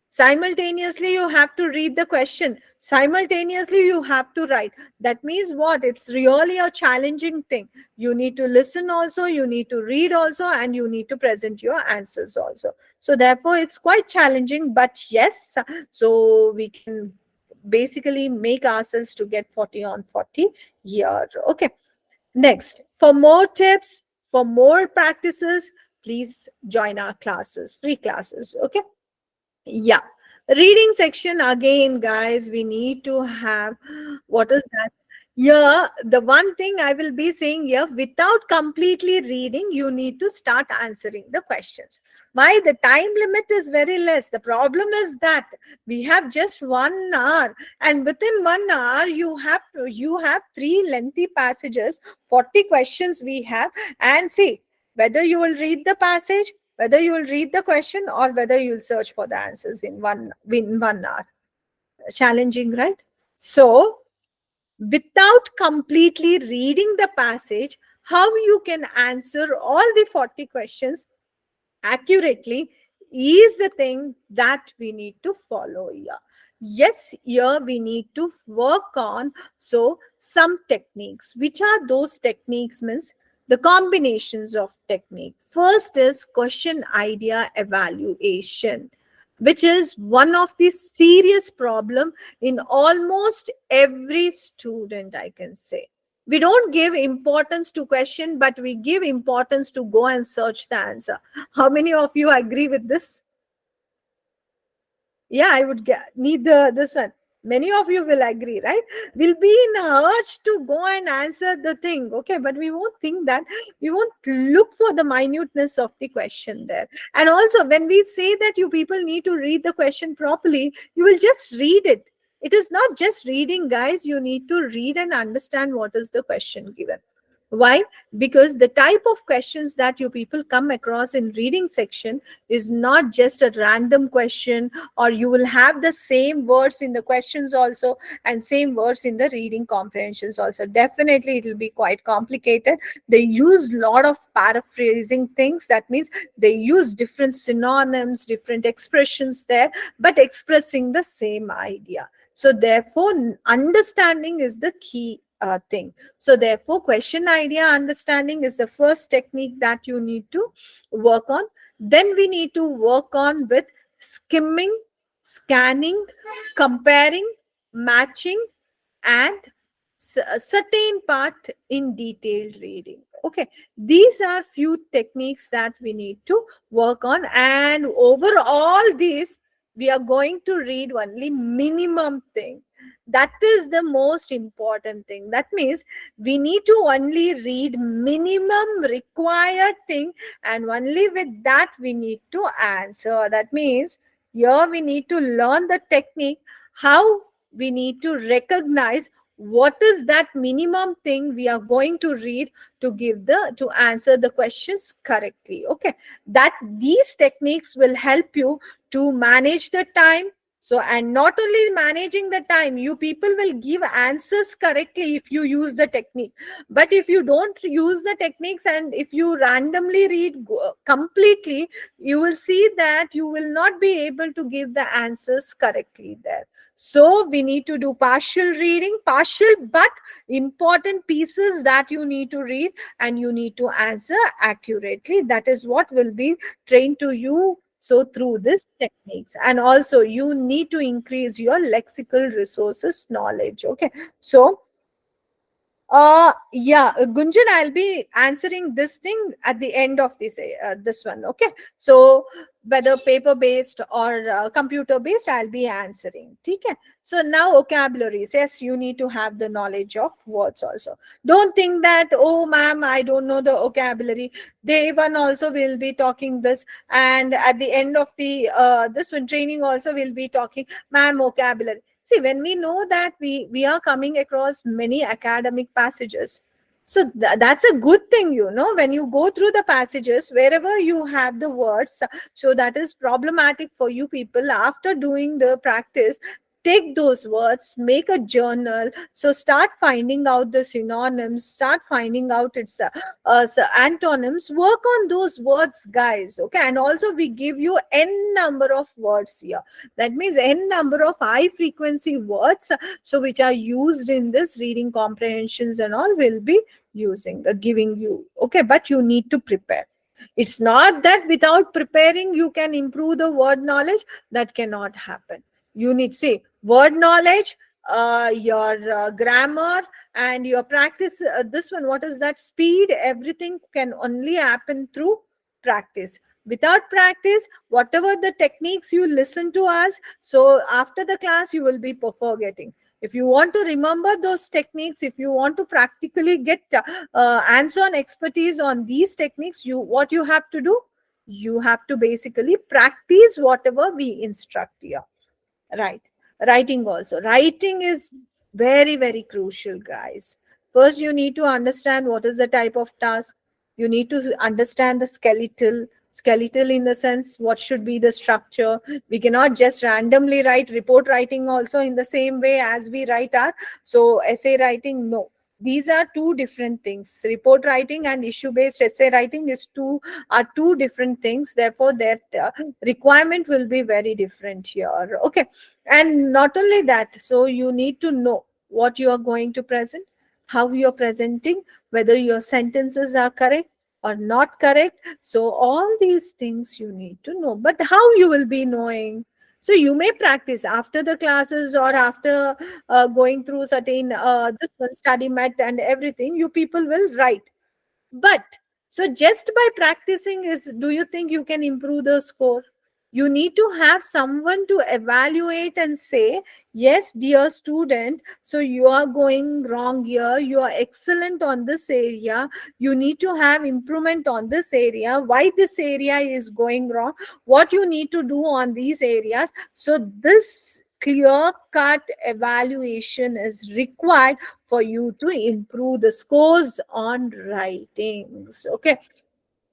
B: Simultaneously you have to read the question, simultaneously you have to write. That means what? It's really a challenging thing. You need to listen also, you need to read also, and you need to present your answers also. So therefore it's quite challenging, but yes, so we can basically make ourselves to get 40 on 40 here. Okay, next, for more tips, for more practices, please join our classes, free classes. Okay, yeah. Reading section again, guys. We need to have, what is that? Yeah, the one thing I will be saying here, without completely reading, you need to start answering the questions. Why? The time limit is very less. The problem is that we have just 1 hour, and within 1 hour, you have three lengthy passages, 40 questions we have, and see whether you will read the passage, whether you will read the question, or whether you'll search for the answers in 1 hour. Challenging, right? So without completely reading the passage, how you can answer all the 40 questions accurately is the thing that we need to follow here. Yes, here we need to work on so some techniques. Which are those techniques? Means the combinations of technique. First is question idea evaluation, which is one of the serious problem in almost every student, I can say. We don't give importance to question, but we give importance to go and search the answer. How many of you agree with this? Yeah, I would need the this one. Many of you will agree, right? We'll be in a urge to go and answer the thing, okay, but we won't think that, we won't look for the minuteness of the question there. And also, when we say that you people need to read the question properly, you will just read it. It is not just reading, guys. You need to read and understand what is the question given. Why? Because the type of questions that you people come across in reading section is not just a random question, or you will have the same words in the questions also and same words in the reading comprehensions also. Definitely it will be quite complicated. They use a lot of paraphrasing things. That means they use different synonyms, different expressions there, but expressing the same idea. So therefore, understanding is the key thing. So therefore, question idea understanding is the first technique that you need to work on. Then we need to work on with skimming, scanning, comparing, matching, and a certain part in detailed reading. Okay, these are few techniques that we need to work on, and overall these we are going to read only minimum thing. That is the most important thing. That means we need to only read minimum required thing, and only with that we need to answer. That means here we need to learn the technique, how we need to recognize what is that minimum thing we are going to read to give the to answer the questions correctly. Okay, that these techniques will help you to manage the time. So, and not only managing the time, you people will give answers correctly if you use the technique. But if you don't use the techniques and if you randomly read completely, you will see that you will not be able to give the answers correctly there. So we need to do partial reading, partial but important pieces that you need to read, and you need to answer accurately. That is what will be trained to you. So through this techniques, and also you need to increase your lexical resources knowledge. Okay, so yeah, Gunjan, I'll be answering this thing at the end of this one. Okay, so whether paper based or computer based, I'll be answering. Okay, so now vocabularies. Yes, you need to have the knowledge of words also. Don't think that, oh, ma'am, I don't know the vocabulary. They even also will be talking this, and at the end of the this one training also will be talking, ma'am, vocabulary. See, when we know that we are coming across many academic passages, so that's a good thing, you know, when you go through the passages, wherever you have the words, so that is problematic for you people. After doing the practice, take those words, make a journal, so start finding out the synonyms, start finding out its so antonyms, work on those words, guys. Okay, and also we give you n number of words here. That means n number of high frequency words, so which are used in this reading comprehensions and all will be using giving you. Okay, but you need to prepare. It's not that without preparing you can improve the word knowledge. That cannot happen. You need, say, word knowledge, your grammar, and your practice. This one, what is that? Speed. Everything can only happen through practice. Without practice, whatever the techniques you listen to us, so after the class you will be forgetting. If you want to remember those techniques, if you want to practically get hands-on expertise on these techniques, you what you have to do, you have to basically practice whatever we instruct here. Right. Writing also. Writing is very, very crucial, guys. First, you need to understand what is the type of task. You need to understand the skeletal in the sense what should be the structure. We cannot just randomly write report writing also in the same way as we write our so essay writing. No, these are two different things. Report writing and issue based essay writing is two different things. Therefore, that requirement will be very different here. Okay, and not only that, so you need to know what you are going to present, how you are presenting, whether your sentences are correct or not correct. So all these things you need to know. But how you will be knowing? So you may practice after the classes, or after going through certain this one study met and everything, you people will write. But so just by practicing, is do you think you can improve the score? You need to have someone to evaluate and say, yes, dear student, so you are going wrong here. You are excellent on this area. You need to have improvement on this area. Why this area is going wrong? What you need to do on these areas? So this clear cut evaluation is required for you to improve the scores on writings. Okay,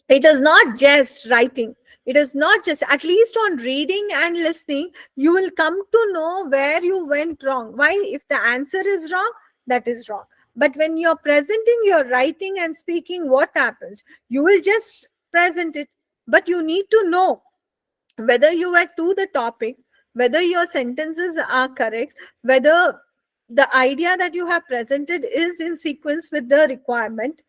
B: it is not just writing. It is not just, at least on reading and listening, you will come to know where you went wrong. Why? If the answer is wrong, that is wrong. But when you're presenting your writing and speaking, what happens? You will just present it, but you need to know whether you were to the topic, whether your sentences are correct, whether the idea that you have presented is in sequence with the requirement,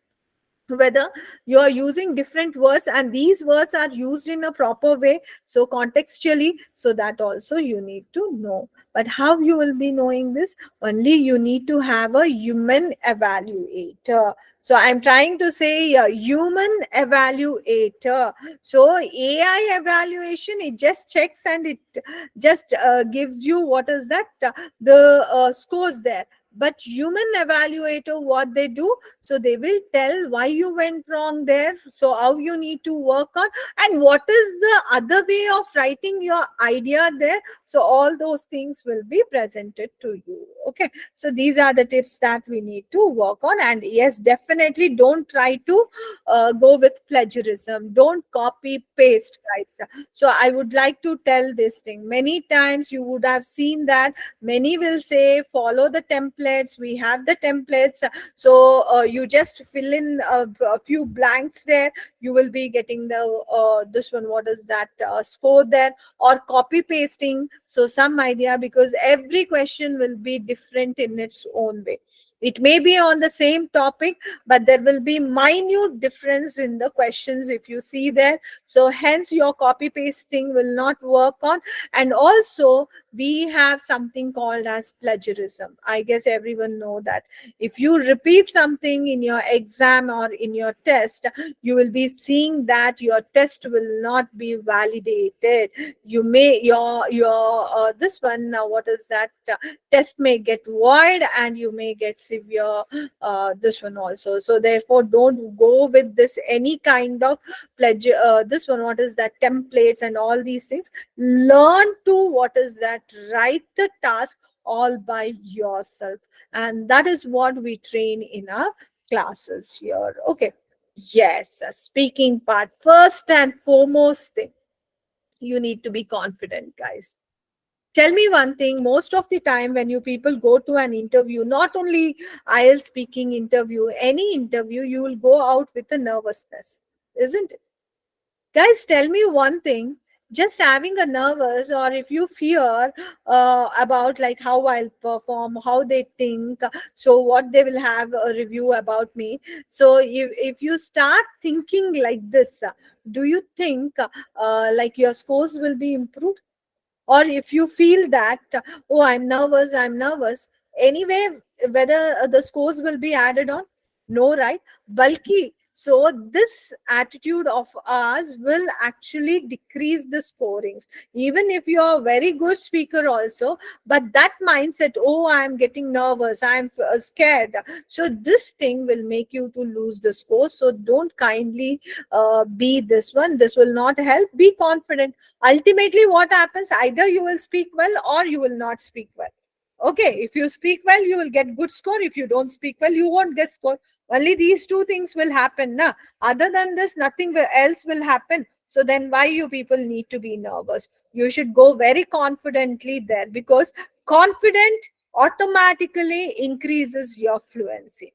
B: whether you are using different words and these words are used in a proper way, so contextually. So that also you need to know. But how you will be knowing this? Only you need to have a human evaluator. So I'm trying to say a human evaluator. So AI evaluation, it just checks and it just gives you what is that the scores there. But human evaluator, what they do, so they will tell why you went wrong there, so how you need to work on, and what is the other way of writing your idea there. So all those things will be presented to you. Okay, so these are the tips that we need to work on. And yes, definitely don't try to go with plagiarism. Don't copy paste, guys. So I would like to tell this thing, many times you would have seen that many will say follow the templates. We have the templates, so you just fill in a few blanks there. You will be getting the this one, what is that score there, or copy pasting. So some idea, because every question will be different in its own way. It may be on the same topic, but there will be minute difference in the questions if you see there. So hence your copy pasting will not work on. And also we have something called as plagiarism. I guess everyone know that if you repeat something in your exam or in your test, you will be seeing that your test will not be validated. You may your this one, what is that test may get void, and you may get severe this one also. So therefore don't go with this any kind of pledge this one, what is that templates and all these things. Learn to, what is that, write the task all by yourself. And that is what we train in our classes here. Okay, yes, speaking part, first and foremost thing, you need to be confident, guys. Tell me one thing, most of the time when you people go to an interview, not only IELTS speaking interview, any interview, you will go out with a nervousness, isn't it? Guys, tell me one thing, just having a nervous, or if you fear about like how I'll perform, how they think, so what they will have a review about me. So if you start thinking like this, do you think like your scores will be improved? Or if you feel that oh, I'm nervous anyway, whether the scores will be added on? No, right? Bulky. So this attitude of ours will actually decrease the scorings, even if you are a very good speaker also. But that mindset, oh, I'm getting nervous, I'm scared, so this thing will make you to lose the score. So don't kindly be this one. This will not help. Be confident. Ultimately what happens, either you will speak well or you will not speak well. Okay, if you speak well, you will get good score. If you don't speak well, you won't get score. Only these two things will happen, na? Other than this, nothing else will happen. So then why you people need to be nervous? You should go very confidently there, because confident automatically increases your fluency.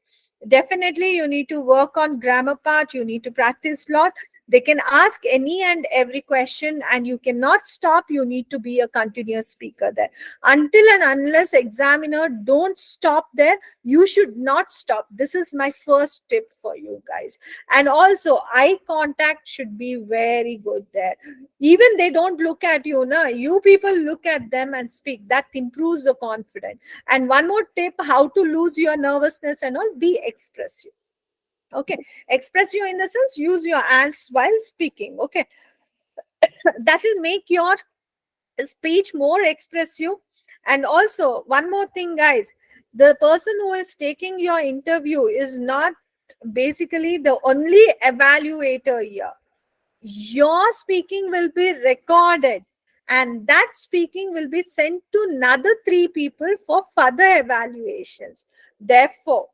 B: Definitely, you need to work on grammar part. You need to practice lot. They can ask any and every question, and you cannot stop. You need to be a continuous speaker there. Until and unless examiner don't stop there, you should not stop. This is my first tip for you guys. And also, eye contact should be very good there. Even they don't look at you, no, you people look at them and speak. That improves the confidence. And one more tip, how to lose your nervousness and all, be expressive. Okay, express you in the sense, use your hands while speaking. Okay, that will make your speech more expressive. And also, one more thing, guys, the person who is taking your interview is not basically the only evaluator here. Your speaking will be recorded, and that speaking will be sent to another three people for further evaluations. Therefore,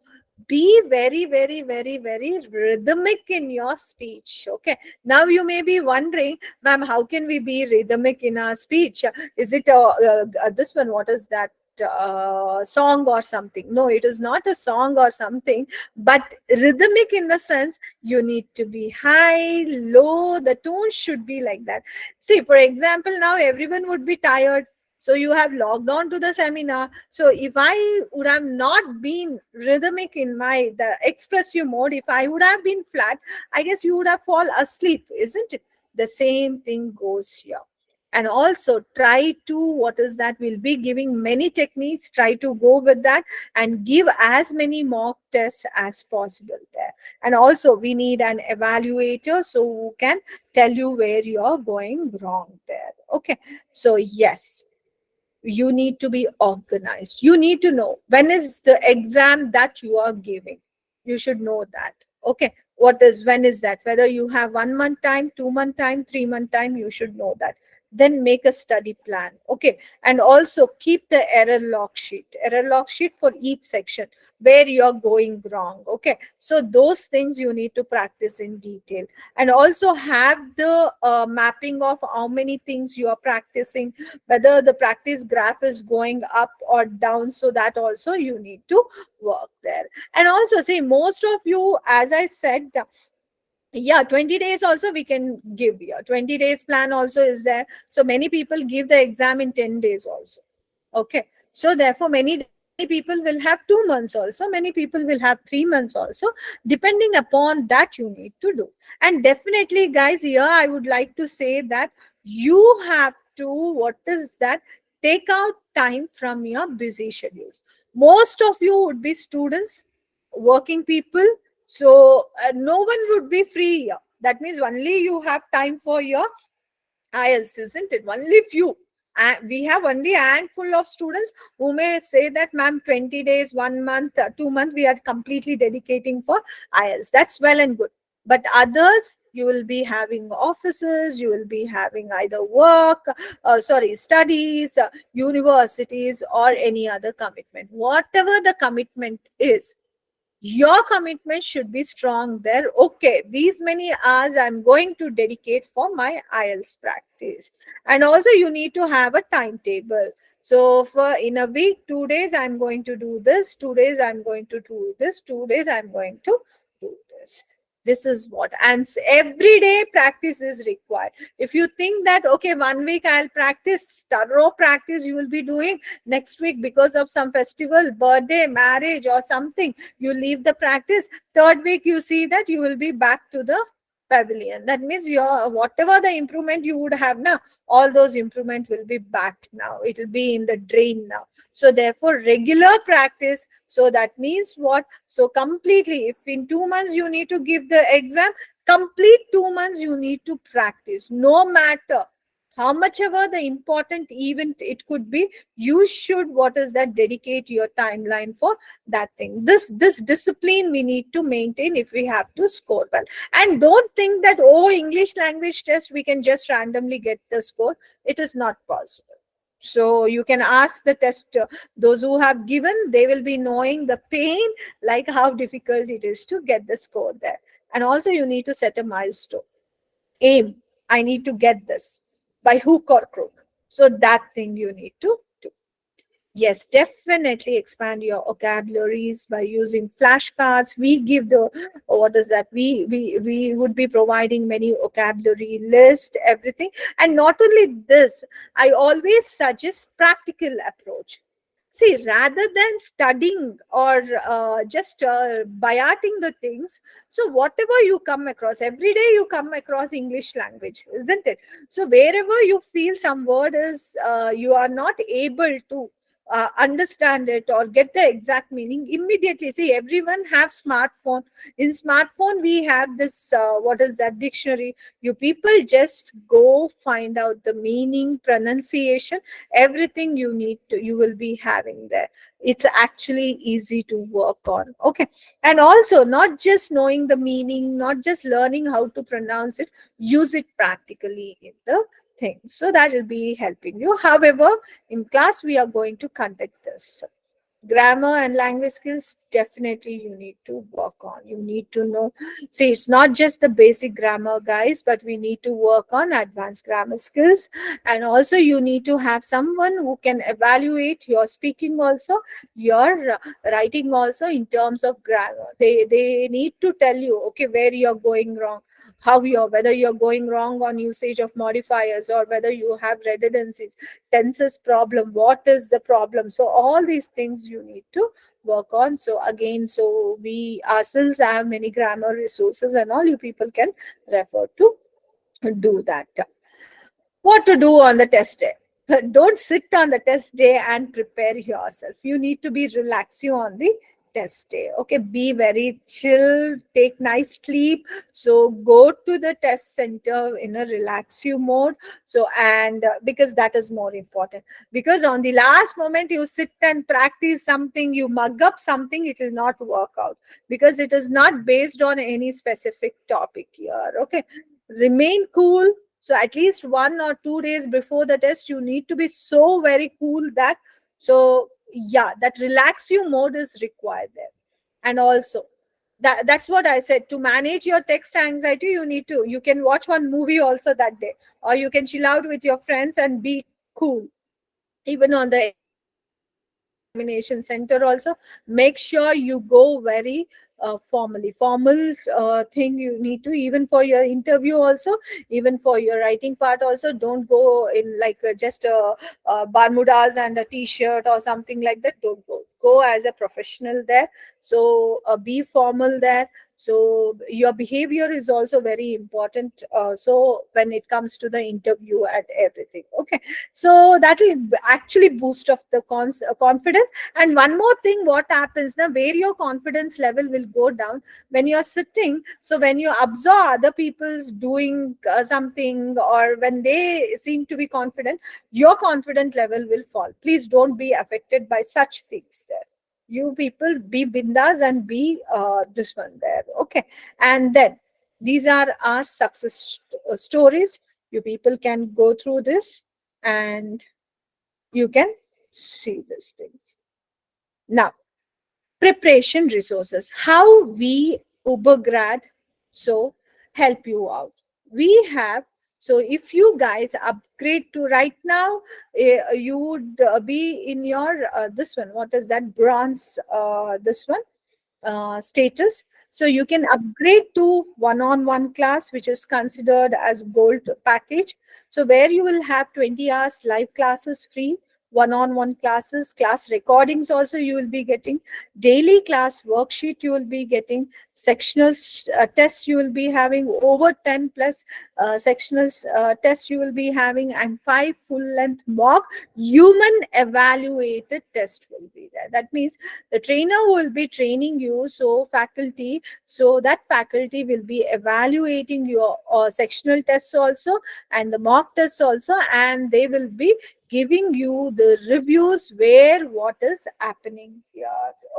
B: be very, very, very, very rhythmic in your speech. Okay, now you may be wondering, ma'am, how can we be rhythmic in our speech? Is it this one, what is that, song or something? No, it is not a song or something, but rhythmic in the sense, you need to be high, low, the tone should be like that. See, for example, now everyone would be tired, so you have logged on to the seminar. So if I would have not been rhythmic in my the expressive mode, if I would have been flat, I guess you would have fall asleep, isn't it? The same thing goes here. And also try to, what is that, we'll be giving many techniques, try to go with that and give as many mock tests as possible there. And also we need an evaluator so who can tell you where you are going wrong there. Okay, so yes, you need to be organized. You need to know when is the exam that you are giving. You should know that. Okay, what is, when is that, whether you have 1 month time, 2 month time, 3 month time, you should know that. Then make a study plan. Okay, and also keep the error log sheet for each section where you're going wrong. Okay, so those things you need to practice in detail. And also have the mapping of how many things you are practicing, whether the practice graph is going up or down, so that also you need to work there. And also, see, most of you, as I said, yeah, 20 days also we can give here. 20 days plan also is there. So many people give the exam in 10 days also. Okay, so therefore many people will have 2 months also, many people will have 3 months also, depending upon that you need to do. And definitely, guys, here I would like to say that you have to, what is that, take out time from your busy schedules. Most of you would be students, working people, so no one would be free here. That means only you have time for your IELTS, isn't it? Only few. And we have only a handful of students who may say that, ma'am, 20 days, 1 month, 2 months, we are completely dedicating for IELTS. That's well and good. But others, you will be having offices, you will be having either work, studies, universities, or any other commitment. Whatever the commitment is, your commitment should be strong there. Okay, these many hours I'm going to dedicate for my IELTS practice. And also you need to have a timetable. So for in a week, 2 days I'm going to do this, 2 days I'm going to do this, 2 days I'm going to do this. This is what, and everyday practice is required. If you think that, okay, 1 week I'll practice, thorough practice you will be doing, next week because of some festival, birthday, marriage or something, you leave the practice, third week you see that you will be back to the pavilion. That means your whatever the improvement you would have now, all those improvement will be back now, it will be in the drain now. So therefore regular practice. So that means what, so completely, if in 2 months you need to give the exam, complete 2 months you need to practice, no matter how much ever the important event it could be, you should, what is that, dedicate your timeline for that thing. This discipline we need to maintain if we have to score well. And don't think that, oh, English language test we can just randomly get the score. It is not possible. So you can ask the test, those who have given, they will be knowing the pain, like how difficult it is to get the score there. And also you need to set a milestone, aim, I need to get this by hook or crook. So that thing you need to do. Yes, definitely expand your vocabularies by using flashcards. We give the, what is that? We would be providing many vocabulary list, everything. And not only this, I always suggest practical approach. See, rather than studying or just by-hearting the things, so whatever you come across, every day you come across English language, isn't it? So wherever you feel some word is, you are not able to understand it or get the exact meaning, immediately, see, everyone have smartphone. In smartphone, we have this, what is that, dictionary. You people just go find out the meaning, pronunciation, everything you need to, you will be having there. It's actually easy to work on. Okay. And also, not just knowing the meaning, not just learning how to pronounce it, use it practically in the thing, so that will be helping you. However, in class we are going to conduct this. Grammar and language skills, definitely you need to work on. You need to know. See, it's not just the basic grammar, guys, but we need to work on advanced grammar skills. And also, you need to have someone who can evaluate your speaking also, your writing also, in terms of grammar. They need to tell you, okay, where you're going wrong, how you're, whether you're going wrong on usage of modifiers, or whether you have redundancies, tenses problem, what is the problem. So all these things you need to work on. So again, so we ourselves have many grammar resources, and all you people can refer to do that. What to do on the test day? Don't sit on the test day and prepare yourself. You need to be relaxed you on the test day. Okay, be very chill, take nice sleep. So go to the test center in a relax you mode. So, and because that is more important. Because on the last moment you sit and practice something, you mug up something, it will not work out, because it is not based on any specific topic here. Okay, remain cool. So at least 1 or 2 days before the test, you need to be so very cool that, so yeah, that relax you mode is required there. And also, that's what I said. To manage your text anxiety, you need to, you can watch one movie also that day, or you can chill out with your friends and be cool. Even on the examination center also, make sure you go very formally, formal thing you need to, even for your interview also, even for your writing part also. Don't go in like just bermudas and a t-shirt or something like that. Don't go as a professional there. So be formal there. So your behavior is also very important, so when it comes to the interview and everything. Okay, so that will actually boost of the confidence. And one more thing, what happens now, where your confidence level will go down when you're sitting. So when you observe other people's doing something, or when they seem to be confident, your confidence level will fall. Please don't be affected by such things there. You people be bindas and be this one there. Okay. And then these are our success stories. You people can go through this, and you can see these things. Now, preparation resources, how we Ubergrad so help you out. We have, so if you guys upgrade to right now, you would be in your this one, what is that, bronze, this one, status. So you can upgrade to one-on-one class, which is considered as gold package. So where you will have 20 hours live classes free, one-on-one classes, class recordings also you will be getting, daily class worksheet you will be getting, sectional tests you will be having, over 10 plus sectional tests you will be having, and 5 full-length mock human evaluated test will be there. That means the trainer will be training you, so faculty, so that faculty will be evaluating your sectional tests also, and the mock tests also, and they will be giving you the reviews where what is happening here.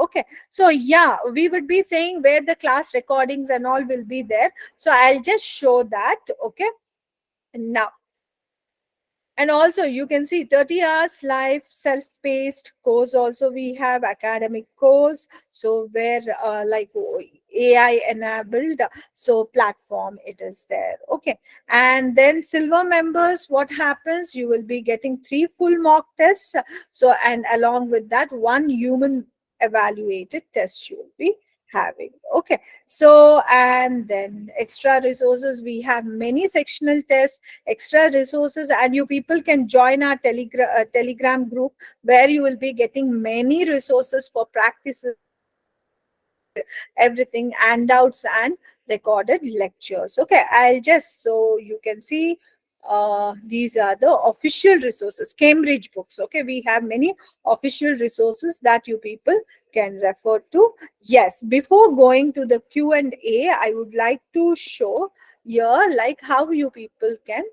B: Okay, so yeah, we would be saying where the class recordings and all will be there. So I'll just show that. Okay, now And also you can see 30 hours live self-paced course. Also we have academic course, so where like AI enabled, so platform it is there. Okay. And then silver members, what happens, you will be getting 3 full mock tests, so and along with that one human evaluated test you will be having. Okay. So and then extra resources, we have many sectional tests, extra resources, and you people can join our telegram group, where you will be getting many resources for practices, everything, handouts and recorded lectures. Okay, I'll just, so you can see, these are the official resources, Cambridge books. Okay, we have many official resources that you people can refer to. Yes, before going to the Q&A, I would like to show here like how you people can.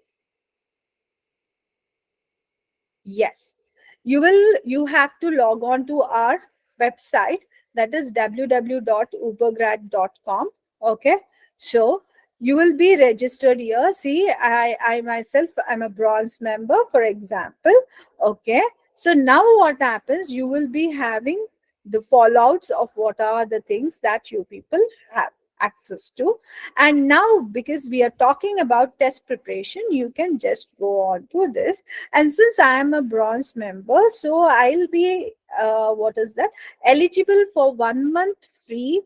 B: Yes, you have to log on to our website, that is www.ubergrad.com. Okay, so you will be registered here. See, I myself am a bronze member, for example. Okay, so now what happens, you will be having the fallouts of what are the things that you people have access to. And now, because we are talking about test preparation, you can just go on to this. And since I am a bronze member, so I'll be what is that, eligible for 1 month free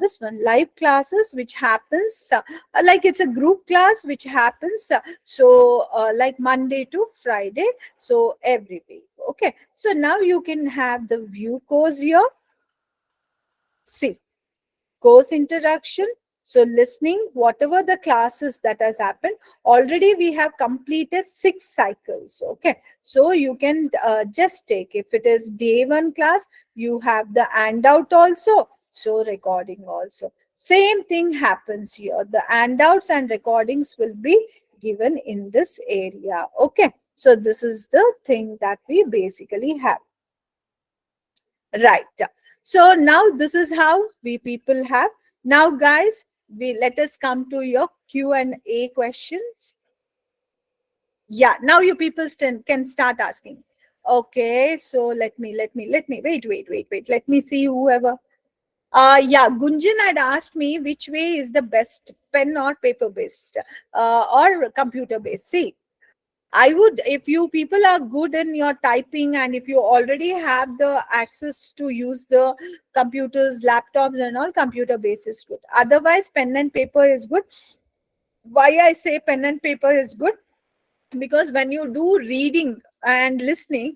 B: this one live classes, which happens like it's a group class which happens like Monday to Friday, so every week. Okay, so now you can have the view course here. See, course introduction, so listening whatever the classes that has happened already, we have completed 6 cycles. Okay, so you can just take, if it is day 1 class, you have the handout also, so recording also, same thing happens here, the handouts and recordings will be given in this area. Okay, so this is the thing that we basically have. Right. So now this is how we people have. Now, guys, we let us come to your Q&A questions. Yeah, now you people can start asking. Okay, so let me wait. Let me see whoever. Yeah, Gunjan had asked me which way is the best, pen or paper based, or computer based. See, I would, if you people are good in your typing and if you already have the access to use the computers, laptops, and all, computer based is good. Otherwise, pen and paper is good. Why I say pen and paper is good? Because when you do reading and listening,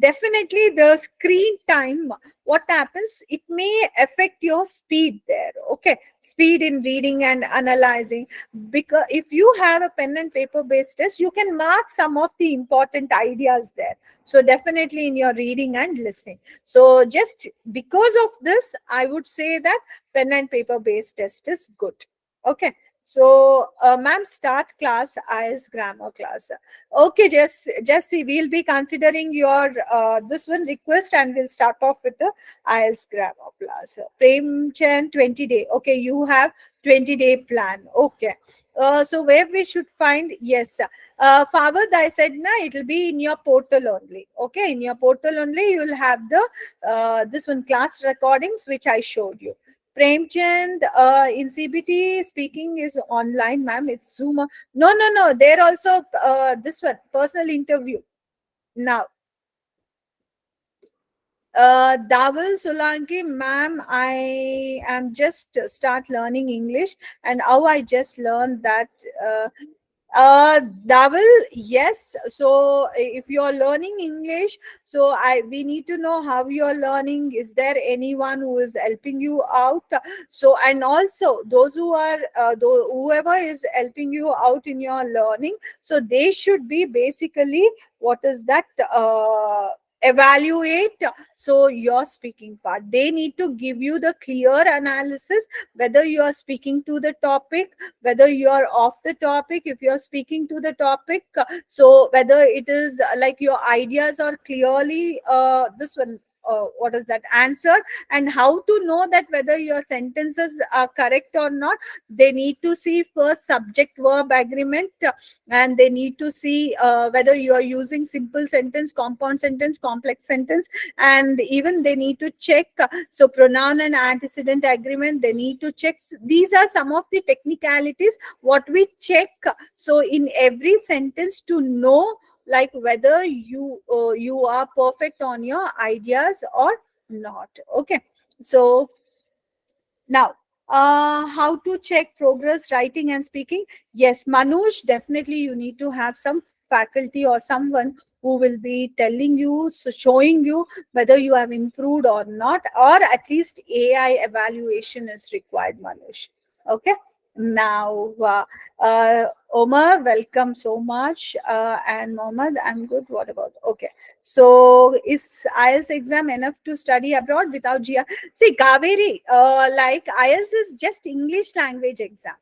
B: definitely the screen time, what happens, it may affect your speed there. Okay, speed in reading and analyzing, because if you have a pen and paper based test, you can mark some of the important ideas there, so definitely in your reading and listening. So just because of this, I would say that pen and paper based test is good. Okay, so, ma'am, start class IELTS grammar class. Okay, just see, we'll be considering your this one request, and we'll start off with the IELTS grammar class. Prem Chen, 20-day. Okay, you have 20-day plan. Okay. So where we should find, yes, Fawad, I said na, it'll be in your portal only. Okay, in your portal only, you will have the this one class recordings which I showed you. Premchand, in CBT speaking is online, ma'am. It's Zoom. No. They're also this one personal interview. Now, Dawal Solanki, ma'am, I am just start learning English, and how I just learned that. Dawal, yes. So if you're learning English, so we need to know how you're learning. Is there anyone who is helping you out? So, and also those who are whoever is helping you out in your learning, so they should be basically, what is that? Evaluate so your speaking part, they need to give you the clear analysis, whether you are speaking to the topic, whether you are off the topic, if you are speaking to the topic, so whether it is like your ideas are clearly this one what is that, answered. And how to know that whether your sentences are correct or not? They need to see first subject verb agreement, and they need to see whether you are using simple sentence, compound sentence, complex sentence, and even they need to check so pronoun and antecedent agreement, they need to check. These are some of the technicalities what we check, so in every sentence, to know like whether you are perfect on your ideas or not. Okay, so now, how to check progress writing and speaking? Yes, Manoj, definitely you need to have some faculty or someone who will be telling you, so showing you whether you have improved or not, or at least AI evaluation is required, Manoj. Okay. Now, Omar, welcome so much. And Mohammed, I'm good. What about? Okay. So, is IELTS exam enough to study abroad without GR? See, Kaveri, like IELTS is just English language exam,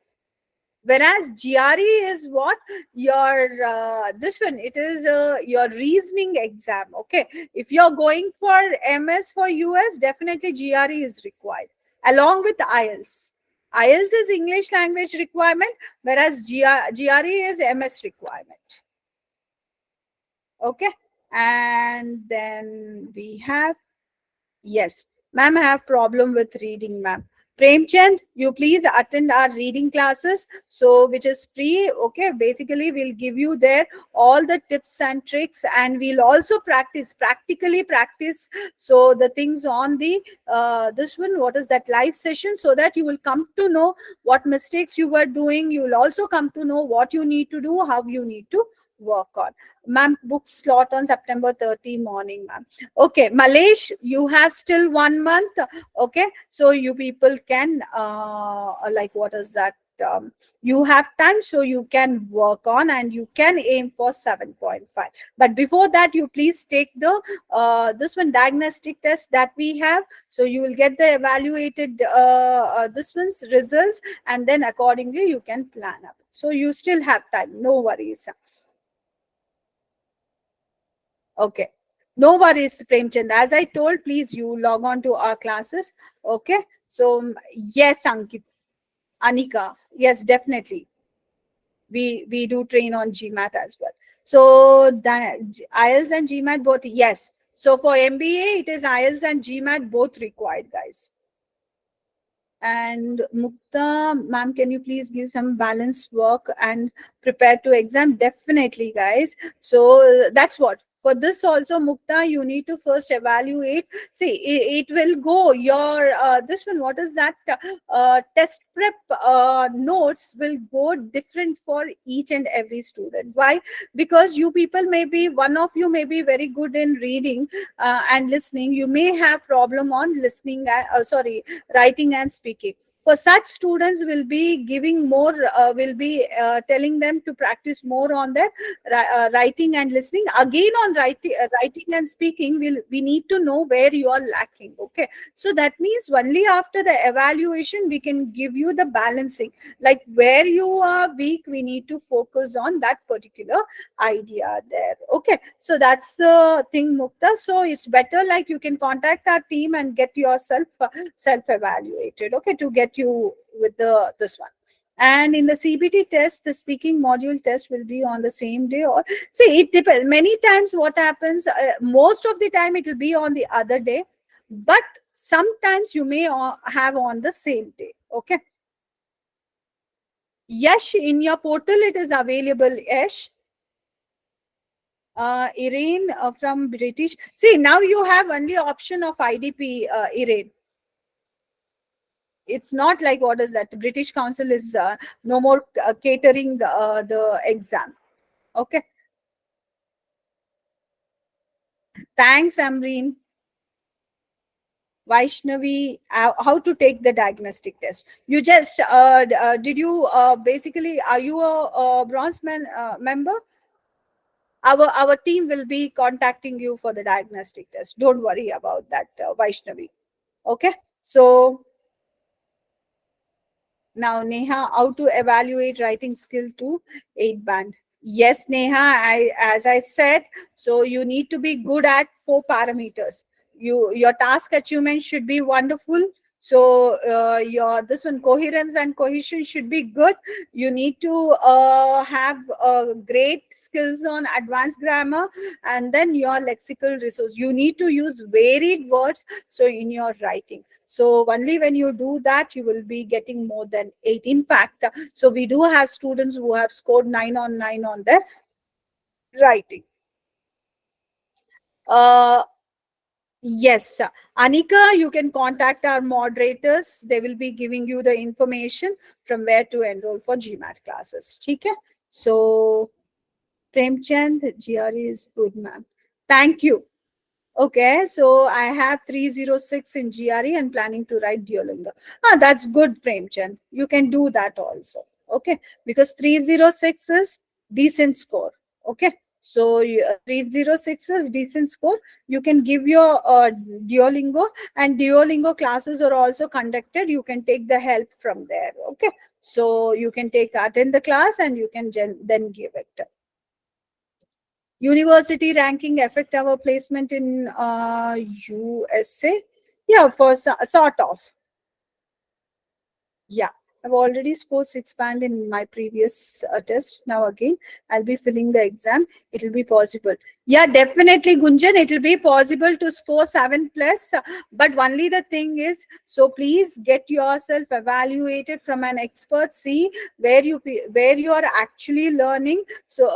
B: whereas GRE is what your this one. It is your reasoning exam. Okay, if you're going for MS for US, definitely GRE is required along with IELTS. IELTS is English language requirement, whereas GRE is MS requirement. Okay, and then we have, yes, ma'am, I have problem with reading, ma'am. Premchand, you please attend our reading classes, so which is free. Okay, basically we'll give you there all the tips and tricks, and we'll also practically practice. So the things on the this one, what is that, live session, so that you will come to know what mistakes you were doing. You will also come to know what you need to do, how you need to work on. Ma'am, book slot on September 30 morning, ma'am. Okay, Malesh, you have still 1 month. Okay, so you people can like, what is that? You have time, so you can work on and you can aim for 7.5. But before that, you please take the this one, diagnostic test that we have. So you will get the evaluated this one's results, and then accordingly you can plan up. So you still have time. No worries. Okay. No worries, Premchand. As I told, please you log on to our classes. Okay. So yes, Ankit, Anika. Yes, definitely. We do train on GMAT as well. So the IELTS and GMAT both, yes. So for MBA, it is IELTS and GMAT both required, guys. And Mukta, ma'am, can you please give some balanced work and prepare to exam? Definitely, guys. So that's what. For this also, Mukta, you need to first evaluate. See, it will go your this one. What is that? Test prep notes will go different for each and every student. Why? Because you people may be, one of you may be very good in reading and listening. You may have problem on listening. Sorry, writing and speaking. For such students, will be giving more, will be telling them to practice more on their writing and listening. Again, on writing and speaking, we need to know where you are lacking. Okay, so that means only after the evaluation we can give you the balancing, like where you are weak, we need to focus on that particular idea there. Okay, so that's the thing, Mukta. So it's better, like, you can contact our team and get yourself self evaluated, okay, to get you with the this one. And in the CBT test, the speaking module test will be on the same day, or see, it depends. Many times what happens, most of the time it will be on the other day, but sometimes you may have on the same day. Okay, yes, in your portal it is available. Yes, Irene from British. See, now you have only option of IDP, Irene. It's not like, what is that? British Council is no more catering the exam. Okay. Thanks, Amreen. Vaishnavi, how to take the diagnostic test? You just did you basically, are you a bronze member? Our team will be contacting you for the diagnostic test. Don't worry about that, Vaishnavi. Okay. So now, Neha, how to evaluate writing skill to 8 band? Yes, Neha, as I said, so you need to be good at 4 parameters. your task achievement should be wonderful. So your this one coherence and cohesion should be good. You need to have great skills on advanced grammar, and then your lexical resource. You need to use varied words so in your writing. So only when you do that, you will be getting more than 8. In fact, so we do have students who have scored 9 on 9 on their writing. Uh, Yes, Anika, you can contact our moderators. They will be giving you the information from where to enroll for GMAT classes. Okay? So, Premchand, GRE is good, ma'am. Thank you. Okay, so I have 306 in GRE and planning to write Duolingo. That's good, Premchand. You can do that also. Okay, because 306 is decent score. Okay, so 306 is decent score. You can give your Duolingo, and Duolingo classes are also conducted. You can take the help from there. Okay, so you can attend the class and you can then give it. University ranking affect our placement in USA? Yeah, for sort of. Yeah, I've already scored 6 band in my previous test. Now again, I'll be filling the exam. It will be possible. Yeah, definitely, Gunjan. It will be possible to score 7 plus. But only the thing is, so please get yourself evaluated from an expert. See where you are actually learning. So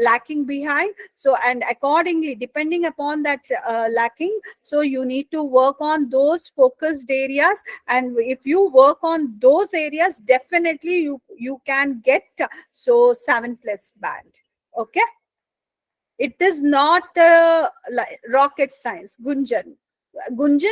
B: lacking behind. So and accordingly, depending upon that lacking, so you need to work on those focused areas, and if you work on those areas, definitely you can get 7 plus band. Okay, it is not like rocket science, Gunjan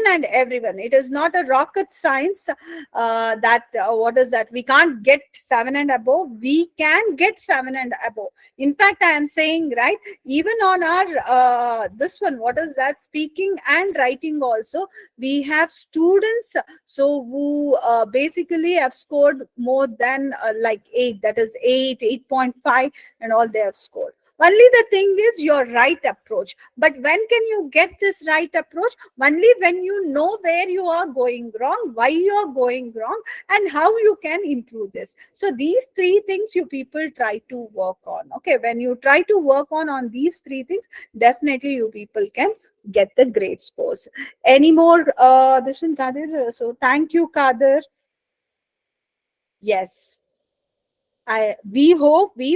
B: and everyone. It is not a rocket science that what is that? We can't get 7 and above. We can get 7 and above. In fact, I am saying, right, even on our this one, what is that? Speaking and writing also, we have students so who basically have scored more than like 8. That is 8, 8.5, and all they have scored. Only the thing is your right approach. But when can you get this right approach? Only when you know where you are going wrong, why you are going wrong, and how you can improve this. So these 3 things you people try to work on. Okay, when you try to work on these 3 things, definitely you people can get the great scores. Any more this one, Kadir? So thank you, Kadir. Yes. We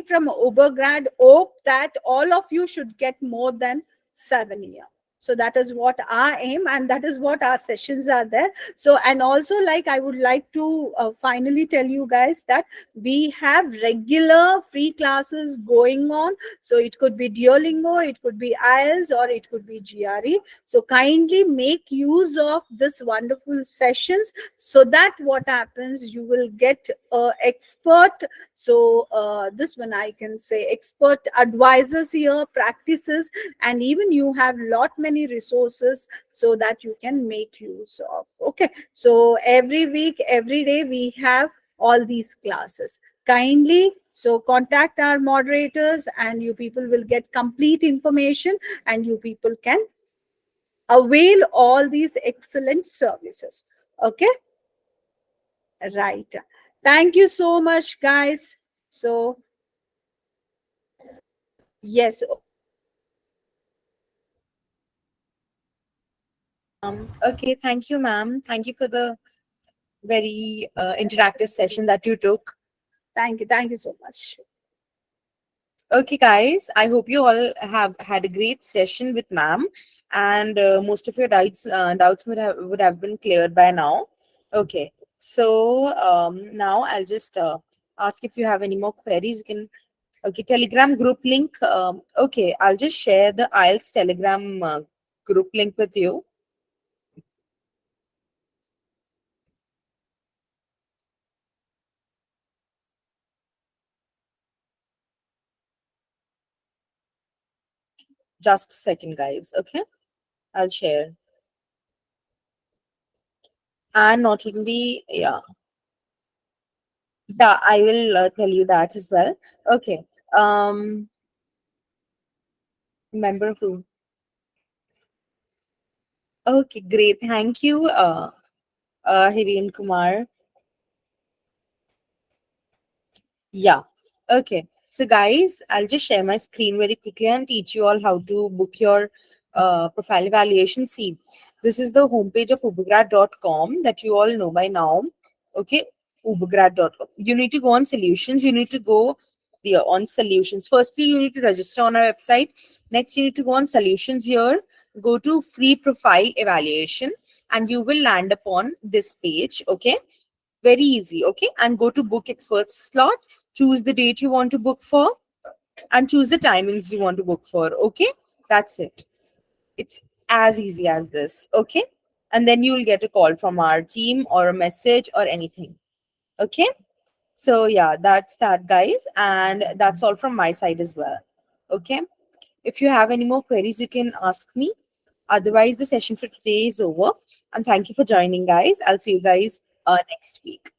B: from Obergrad hope that all of you should get more than 7 year. So that is what our aim, and that is what our sessions are there. So, and also, like, I would like to finally tell you guys that we have regular free classes going on. So it could be Duolingo, it could be IELTS, or it could be GRE. So kindly make use of this wonderful sessions, so that what happens, you will get expert. So this one I can say expert advisors here, practices, and even you have lot many resources so that you can make use of. Okay, so every week, every day we have all these classes. Kindly so contact our moderators, and you people will get complete information, and you people can avail all these excellent services. Okay, right. Thank you so much, guys. So yes.
A: Okay, thank you, ma'am. Thank you for the very interactive session that you took.
B: Thank you. Thank you so much.
A: Okay, guys, I hope you all have had a great session with ma'am, and most of your doubts would have been cleared by now. Okay, so now I'll just ask if you have any more queries. You can. Okay, Telegram group link. Okay, I'll just share the IELTS Telegram group link with you. Just a second, guys. Okay, I'll share. And not only, yeah, yeah, I will tell you that as well. Okay. Member who? Okay, great. Thank you, Hiren Kumar. Yeah. Okay. So, guys, I'll just share my screen very quickly and teach you all how to book your profile evaluation. See, this is the homepage of ubergrad.com that you all know by now. Okay. Ubergrad.com. You need to go on solutions. You need to go there on solutions. Firstly, you need to register on our website. Next, you need to go on solutions here. Go to free profile evaluation and you will land upon this page. Okay. Very easy. Okay. And go to book expert slot, choose the date you want to book for, and choose the timings you want to book for. Okay, that's it. It's as easy as this. Okay, and then you'll get a call from our team or a message or anything. Okay, so yeah, that's that, guys, and that's all from my side as well. Okay, if you have any more queries, you can ask me. Otherwise, the session for today is over, and thank you for joining, guys. I'll see you guys next week.